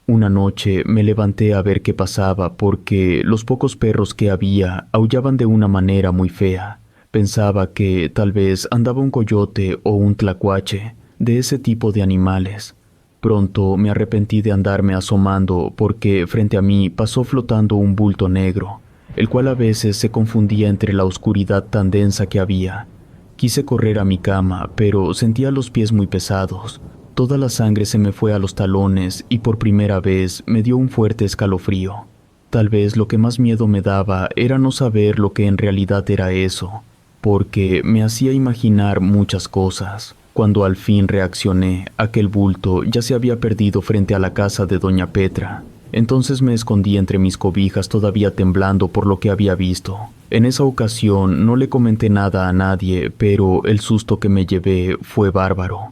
Una noche me levanté a ver qué pasaba porque los pocos perros que había aullaban de una manera muy fea. Pensaba que tal vez andaba un coyote o un tlacuache, de ese tipo de animales. Pronto me arrepentí de andarme asomando porque frente a mí pasó flotando un bulto negro, el cual a veces se confundía entre la oscuridad tan densa que había. Quise correr a mi cama, pero sentía los pies muy pesados. Toda la sangre se me fue a los talones y por primera vez me dio un fuerte escalofrío. Tal vez lo que más miedo me daba era no saber lo que en realidad era eso, porque me hacía imaginar muchas cosas. Cuando al fin reaccioné, aquel bulto ya se había perdido frente a la casa de doña Petra. Entonces me escondí entre mis cobijas todavía temblando por lo que había visto. En esa ocasión no le comenté nada a nadie, pero el susto que me llevé fue bárbaro.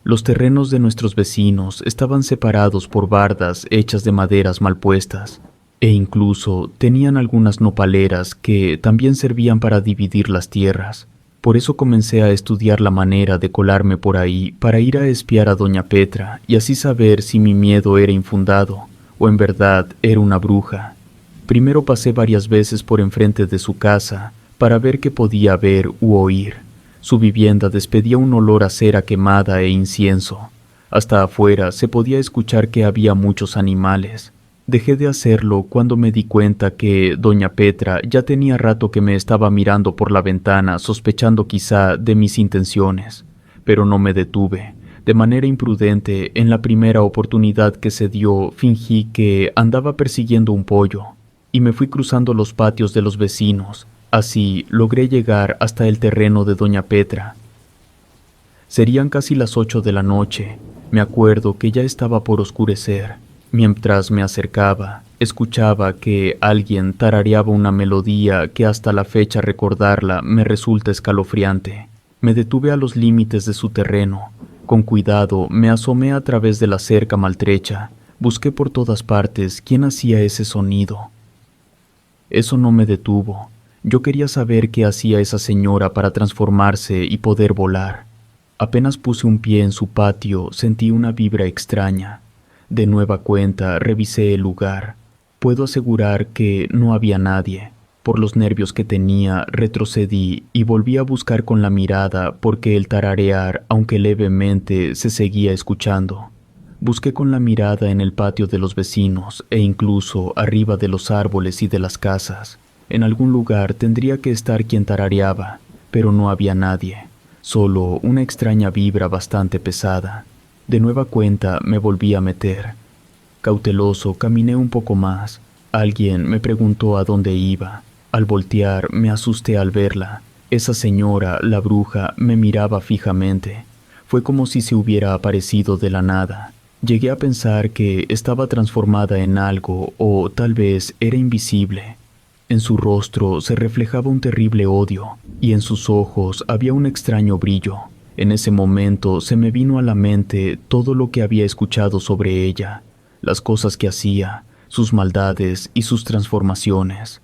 Los terrenos de nuestros vecinos estaban separados por bardas hechas de maderas mal puestas, e incluso tenían algunas nopaleras que también servían para dividir las tierras. Por eso comencé a estudiar la manera de colarme por ahí para ir a espiar a doña Petra y así saber si mi miedo era infundado o en verdad era una bruja. Primero pasé varias veces por enfrente de su casa para ver qué podía ver u oír. Su vivienda despedía un olor a cera quemada e incienso. Hasta afuera se podía escuchar que había muchos animales. Dejé de hacerlo cuando me di cuenta que doña Petra ya tenía rato que me estaba mirando por la ventana, sospechando quizá de mis intenciones. Pero no me detuve. De manera imprudente, en la primera oportunidad que se dio, fingí que andaba persiguiendo un pollo, y me fui cruzando los patios de los vecinos. Así logré llegar hasta el terreno de doña Petra. Serían casi las 8 de la noche. Me acuerdo que ya estaba por oscurecer. Mientras me acercaba, escuchaba que alguien tarareaba una melodía que hasta la fecha recordarla me resulta escalofriante. Me detuve a los límites de su terreno. Con cuidado me asomé a través de la cerca maltrecha. Busqué por todas partes quién hacía ese sonido. Eso no me detuvo. Yo quería saber qué hacía esa señora para transformarse y poder volar. Apenas puse un pie en su patio, sentí una vibra extraña. De nueva cuenta, revisé el lugar. Puedo asegurar que no había nadie. Por los nervios que tenía, retrocedí y volví a buscar con la mirada porque el tararear, aunque levemente, se seguía escuchando. Busqué con la mirada en el patio de los vecinos e incluso arriba de los árboles y de las casas. En algún lugar tendría que estar quien tarareaba, pero no había nadie. Solo una extraña vibra bastante pesada. De nueva cuenta me volví a meter. Cauteloso caminé un poco más. Alguien me preguntó a dónde iba. Al voltear me asusté al verla. Esa señora, la bruja, me miraba fijamente. Fue como si se hubiera aparecido de la nada. Llegué a pensar que estaba transformada en algo o tal vez era invisible. En su rostro se reflejaba un terrible odio y en sus ojos había un extraño brillo. En ese momento se me vino a la mente todo lo que había escuchado sobre ella, las cosas que hacía, sus maldades y sus transformaciones.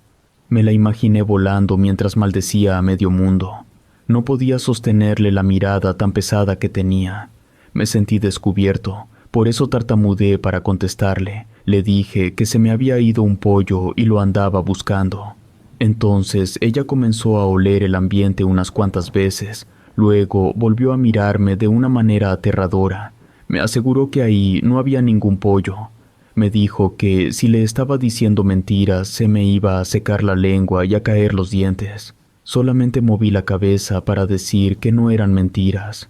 Me la imaginé volando mientras maldecía a medio mundo. No podía sostenerle la mirada tan pesada que tenía. Me sentí descubierto, por eso tartamudeé para contestarle. Le dije que se me había ido un pollo y lo andaba buscando. Entonces ella comenzó a oler el ambiente unas cuantas veces, luego volvió a mirarme de una manera aterradora. Me aseguró que ahí no había ningún pollo. Me dijo que si le estaba diciendo mentiras se me iba a secar la lengua y a caer los dientes. Solamente moví la cabeza para decir que no eran mentiras.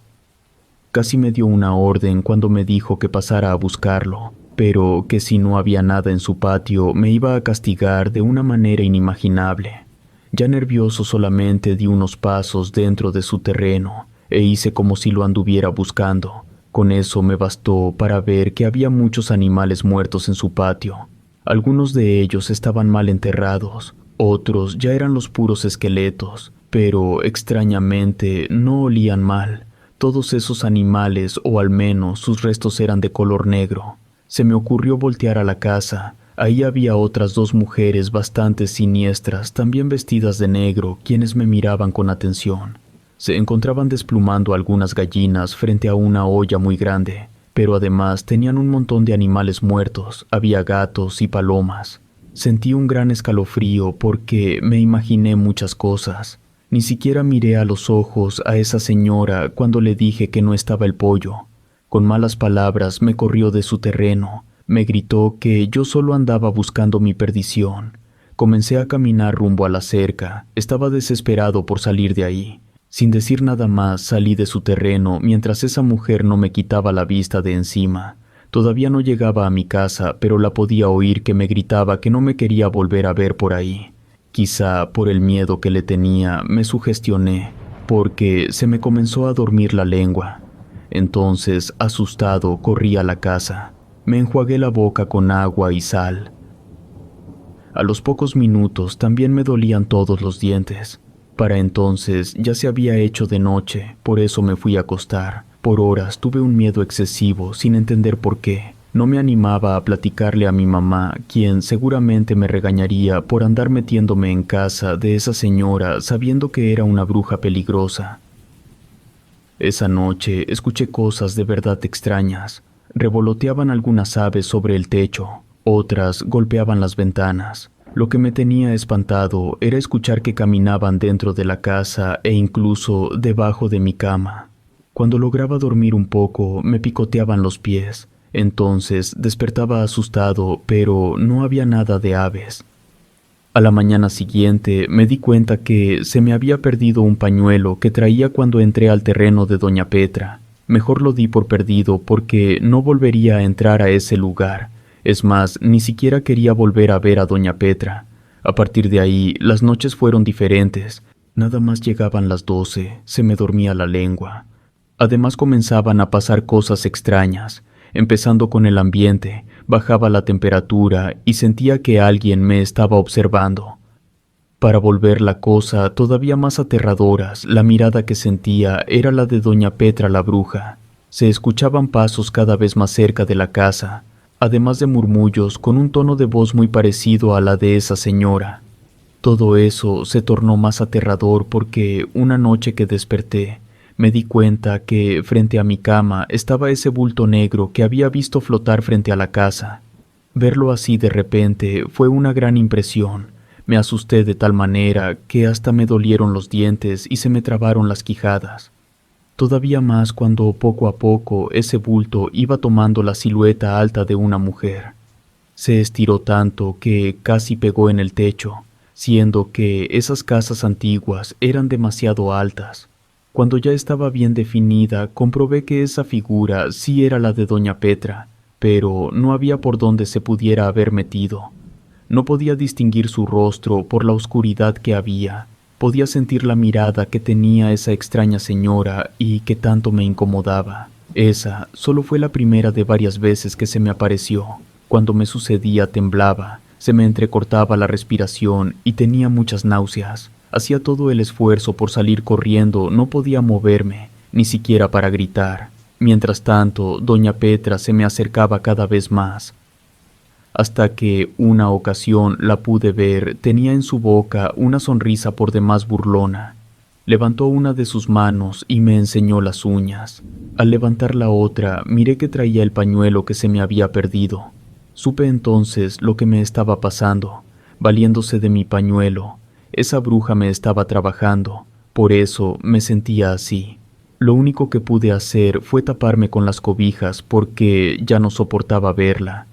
Casi me dio una orden cuando me dijo que pasara a buscarlo, pero que si no había nada en su patio me iba a castigar de una manera inimaginable. Ya nervioso solamente di unos pasos dentro de su terreno e hice como si lo anduviera buscando. Con eso me bastó para ver que había muchos animales muertos en su patio. Algunos de ellos estaban mal enterrados, otros ya eran los puros esqueletos, pero extrañamente no olían mal. Todos esos animales, o al menos sus restos, eran de color negro. Se me ocurrió voltear a la casa. Ahí había otras dos mujeres bastante siniestras, también vestidas de negro, quienes me miraban con atención. Se encontraban desplumando algunas gallinas frente a una olla muy grande, pero además tenían un montón de animales muertos, había gatos y palomas. Sentí un gran escalofrío porque me imaginé muchas cosas. Ni siquiera miré a los ojos a esa señora cuando le dije que no estaba el pollo. Con malas palabras me corrió de su terreno, me gritó que yo solo andaba buscando mi perdición. Comencé a caminar rumbo a la cerca, estaba desesperado por salir de ahí. Sin decir nada más salí de su terreno mientras esa mujer no me quitaba la vista de encima. Todavía no llegaba a mi casa, pero la podía oír que me gritaba que no me quería volver a ver por ahí. Quizá por el miedo que le tenía me sugestioné, porque se me comenzó a dormir la lengua. Entonces, asustado, corrí a la casa. Me enjuagué la boca con agua y sal. A los pocos minutos también me dolían todos los dientes. Para entonces ya se había hecho de noche, por eso me fui a acostar. Por horas tuve un miedo excesivo, sin entender por qué. No me animaba a platicarle a mi mamá, quien seguramente me regañaría por andar metiéndome en casa de esa señora sabiendo que era una bruja peligrosa. Esa noche escuché cosas de verdad extrañas. Revoloteaban algunas aves sobre el techo, otras golpeaban las ventanas. Lo que me tenía espantado era escuchar que caminaban dentro de la casa e incluso debajo de mi cama. Cuando lograba dormir un poco, me picoteaban los pies. Entonces despertaba asustado, pero no había nada de aves. A la mañana siguiente me di cuenta que se me había perdido un pañuelo que traía cuando entré al terreno de doña Petra. Mejor lo di por perdido porque no volvería a entrar a ese lugar. Es más, ni siquiera quería volver a ver a doña Petra. A partir de ahí, las noches fueron diferentes. Nada más llegaban las 12, se me dormía la lengua. Además comenzaban a pasar cosas extrañas. Empezando con el ambiente, bajaba la temperatura y sentía que alguien me estaba observando. Para volver la cosa todavía más aterradoras, la mirada que sentía era la de doña Petra la bruja. Se escuchaban pasos cada vez más cerca de la casa, además de murmullos con un tono de voz muy parecido a la de esa señora. Todo eso se tornó más aterrador porque una noche que desperté, me di cuenta que frente a mi cama estaba ese bulto negro que había visto flotar frente a la casa. Verlo así de repente fue una gran impresión. Me asusté de tal manera que hasta me dolieron los dientes y se me trabaron las quijadas. Todavía más cuando poco a poco ese bulto iba tomando la silueta alta de una mujer. Se estiró tanto que casi pegó en el techo, siendo que esas casas antiguas eran demasiado altas. Cuando ya estaba bien definida, comprobé que esa figura sí era la de doña Petra, pero no había por dónde se pudiera haber metido. No podía distinguir su rostro por la oscuridad que había. Podía sentir la mirada que tenía esa extraña señora y que tanto me incomodaba. Esa solo fue la primera de varias veces que se me apareció. Cuando me sucedía temblaba, se me entrecortaba la respiración y tenía muchas náuseas. Hacía todo el esfuerzo por salir corriendo, no podía moverme, ni siquiera para gritar. Mientras tanto, doña Petra se me acercaba cada vez más. Hasta que una ocasión la pude ver, tenía en su boca una sonrisa por demás burlona. Levantó una de sus manos y me enseñó las uñas. Al levantar la otra, miré que traía el pañuelo que se me había perdido. Supe entonces lo que me estaba pasando. Valiéndose de mi pañuelo, Esa bruja me estaba trabajando, por eso me sentía así. Lo único que pude hacer fue taparme con las cobijas porque ya no soportaba verla.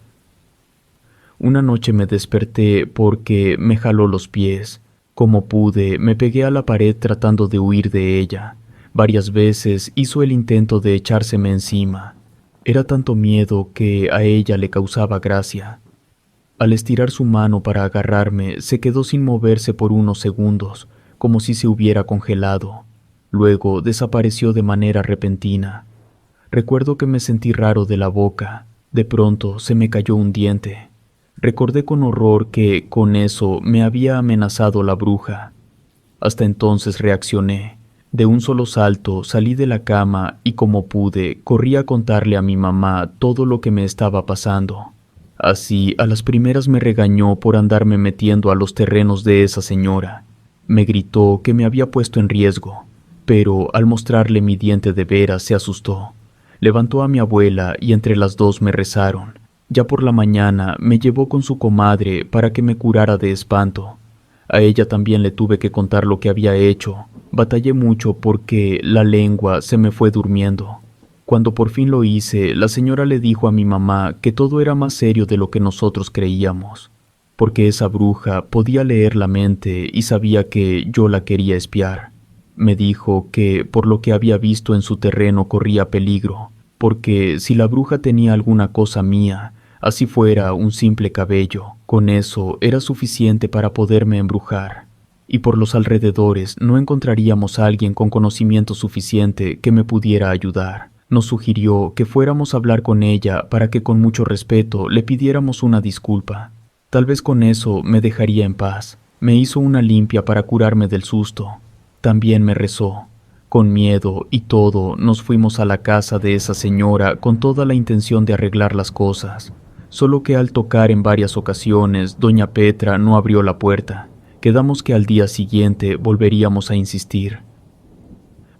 Una noche me desperté porque me jaló los pies. Como pude, me pegué a la pared tratando de huir de ella. Varias veces hizo el intento de echárseme encima. Era tanto miedo que a ella le causaba gracia. Al estirar su mano para agarrarme, se quedó sin moverse por unos segundos, como si se hubiera congelado. Luego desapareció de manera repentina. Recuerdo que me sentí raro de la boca. De pronto se me cayó un diente. Recordé con horror que, con eso, me había amenazado la bruja. Hasta entonces reaccioné. De un solo salto salí de la cama y como pude, corrí a contarle a mi mamá todo lo que me estaba pasando. Así, a las primeras me regañó por andarme metiendo a los terrenos de esa señora. Me gritó que me había puesto en riesgo, pero al mostrarle mi diente de veras se asustó. Levantó a mi abuela y entre las dos me rezaron. Ya por la mañana me llevó con su comadre para que me curara de espanto. A ella también le tuve que contar lo que había hecho. Batallé mucho porque la lengua se me fue durmiendo. Cuando por fin lo hice, la señora le dijo a mi mamá que todo era más serio de lo que nosotros creíamos, porque esa bruja podía leer la mente y sabía que yo la quería espiar. Me dijo que por lo que había visto en su terreno corría peligro, porque si la bruja tenía alguna cosa mía, así fuera un simple cabello, con eso era suficiente para poderme embrujar. Y por los alrededores no encontraríamos a alguien con conocimiento suficiente que me pudiera ayudar. Nos sugirió que fuéramos a hablar con ella para que con mucho respeto le pidiéramos una disculpa. Tal vez con eso me dejaría en paz. Me hizo una limpia para curarme del susto. También me rezó. Con miedo y todo nos fuimos a la casa de esa señora con toda la intención de arreglar las cosas. Solo que al tocar en varias ocasiones, doña Petra no abrió la puerta. Quedamos que al día siguiente volveríamos a insistir.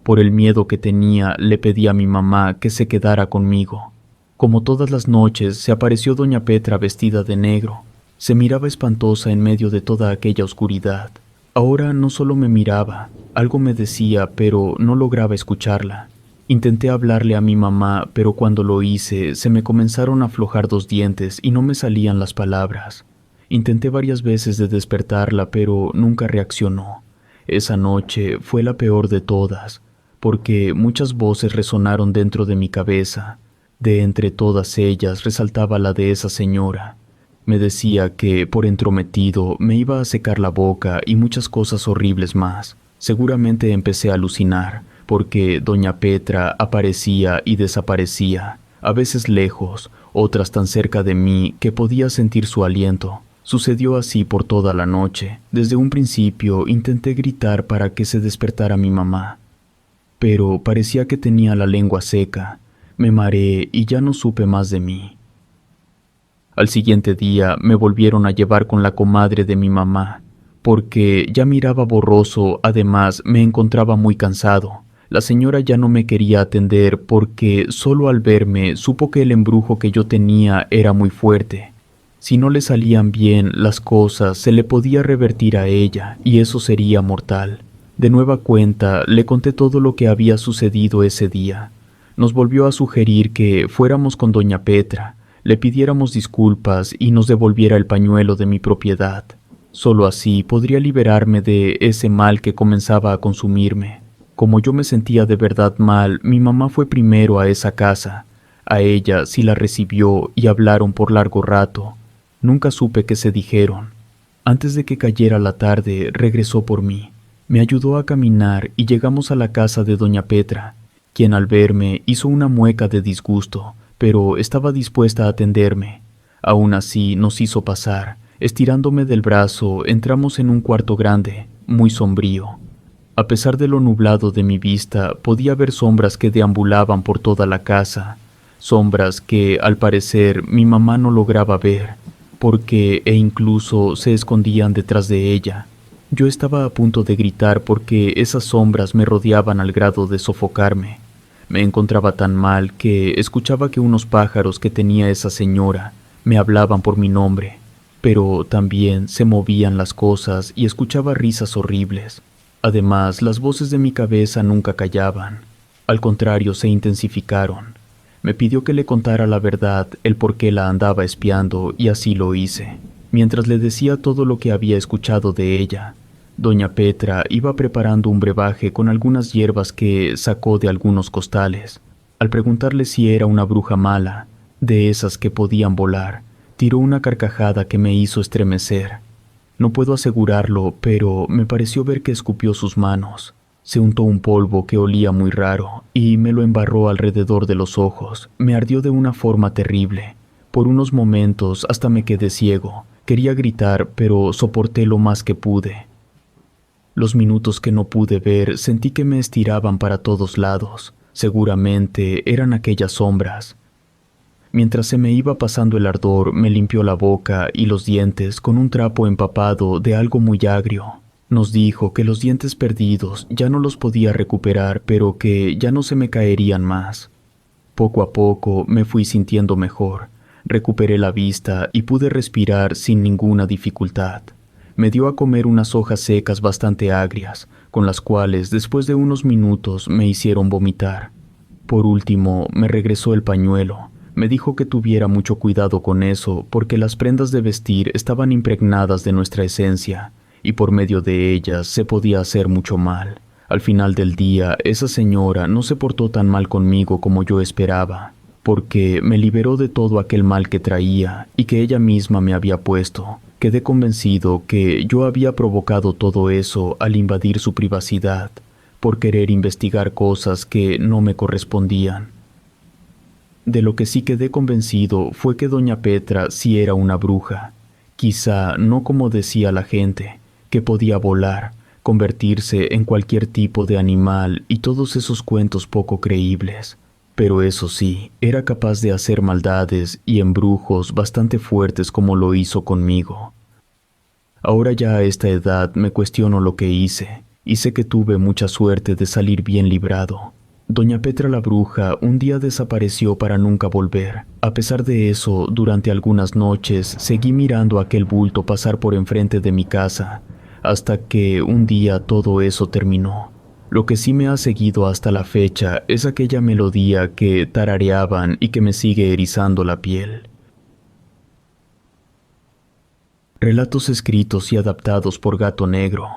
Por el miedo que tenía, le pedí a mi mamá que se quedara conmigo. Como todas las noches, se apareció doña Petra vestida de negro. Se miraba espantosa en medio de toda aquella oscuridad. Ahora no solo me miraba, algo me decía, pero no lograba escucharla. Intenté hablarle a mi mamá, pero cuando lo hice, se me comenzaron a aflojar 2 dientes y no me salían las palabras. Intenté varias veces de despertarla, pero nunca reaccionó. Esa noche fue la peor de todas, porque muchas voces resonaron dentro de mi cabeza. De entre todas ellas resaltaba la de esa señora. Me decía que, por entrometido, me iba a secar la boca y muchas cosas horribles más. Seguramente empecé a alucinar, porque doña Petra aparecía y desaparecía, a veces lejos, otras tan cerca de mí que podía sentir su aliento. Sucedió así por toda la noche. Desde un principio intenté gritar para que se despertara mi mamá, pero parecía que tenía la lengua seca. Me mareé y ya no supe más de mí. Al siguiente día me volvieron a llevar con la comadre de mi mamá, porque ya miraba borroso, además me encontraba muy cansado. La señora ya no me quería atender porque solo al verme supo que el embrujo que yo tenía era muy fuerte. Si no le salían bien las cosas, se le podía revertir a ella y eso sería mortal. De nueva cuenta, le conté todo lo que había sucedido ese día. Nos volvió a sugerir que fuéramos con doña Petra, le pidiéramos disculpas y nos devolviera el pañuelo de mi propiedad. Solo así podría liberarme de ese mal que comenzaba a consumirme. Como yo me sentía de verdad mal, mi mamá fue primero a esa casa. A ella sí la recibió y hablaron por largo rato. Nunca supe qué se dijeron. Antes de que cayera la tarde, regresó por mí. Me ayudó a caminar y llegamos a la casa de doña Petra, quien al verme hizo una mueca de disgusto, pero estaba dispuesta a atenderme. Aún así nos hizo pasar. Estirándome del brazo, entramos en un cuarto grande, muy sombrío. A pesar de lo nublado de mi vista, podía ver sombras que deambulaban por toda la casa, sombras que, al parecer, mi mamá no lograba ver, porque incluso se escondían detrás de ella. Yo estaba a punto de gritar porque esas sombras me rodeaban al grado de sofocarme. Me encontraba tan mal que escuchaba que unos pájaros que tenía esa señora me hablaban por mi nombre. pero también se movían las cosas y escuchaba risas horribles. Además, las voces de mi cabeza nunca callaban. Al contrario, se intensificaron. Me pidió que le contara la verdad, el por qué la andaba espiando, y así lo hice. Mientras le decía todo lo que había escuchado de ella, doña Petra iba preparando un brebaje con algunas hierbas que sacó de algunos costales. Al preguntarle si era una bruja mala, de esas que podían volar, tiró una carcajada que me hizo estremecer. No puedo asegurarlo, pero me pareció ver que escupió sus manos. Se untó un polvo que olía muy raro y me lo embarró alrededor de los ojos. Me ardió de una forma terrible. Por unos momentos hasta me quedé ciego. Quería gritar, pero soporté lo más que pude. Los minutos que no pude ver sentí que me estiraban para todos lados. Seguramente eran aquellas sombras. Mientras se me iba pasando el ardor, me limpió la boca y los dientes con un trapo empapado de algo muy agrio. Nos dijo que los dientes perdidos ya no los podía recuperar, pero que ya no se me caerían más. Poco a poco me fui sintiendo mejor. Recuperé la vista y pude respirar sin ninguna dificultad. Me dio a comer unas hojas secas bastante agrias, con las cuales después de unos minutos me hicieron vomitar. Por último, me regresó el pañuelo. Me dijo que tuviera mucho cuidado con eso porque las prendas de vestir estaban impregnadas de nuestra esencia y por medio de ellas se podía hacer mucho mal. Al final del día, esa señora no se portó tan mal conmigo como yo esperaba, porque me liberó de todo aquel mal que traía y que ella misma me había puesto. Quedé convencido que yo había provocado todo eso al invadir su privacidad, por querer investigar cosas que no me correspondían. De lo que sí quedé convencido fue que doña Petra sí era una bruja, quizá no como decía la gente, que podía volar, convertirse en cualquier tipo de animal y todos esos cuentos poco creíbles, pero eso sí, era capaz de hacer maldades y embrujos bastante fuertes como lo hizo conmigo. Ahora ya a esta edad me cuestiono lo que hice, y sé que tuve mucha suerte de salir bien librado. Doña Petra la bruja un día desapareció para nunca volver. A pesar de eso, durante algunas noches seguí mirando aquel bulto pasar por enfrente de mi casa, hasta que un día todo eso terminó. Lo que sí me ha seguido hasta la fecha es aquella melodía que tarareaban y que me sigue erizando la piel. Relatos escritos y adaptados por Gato Negro.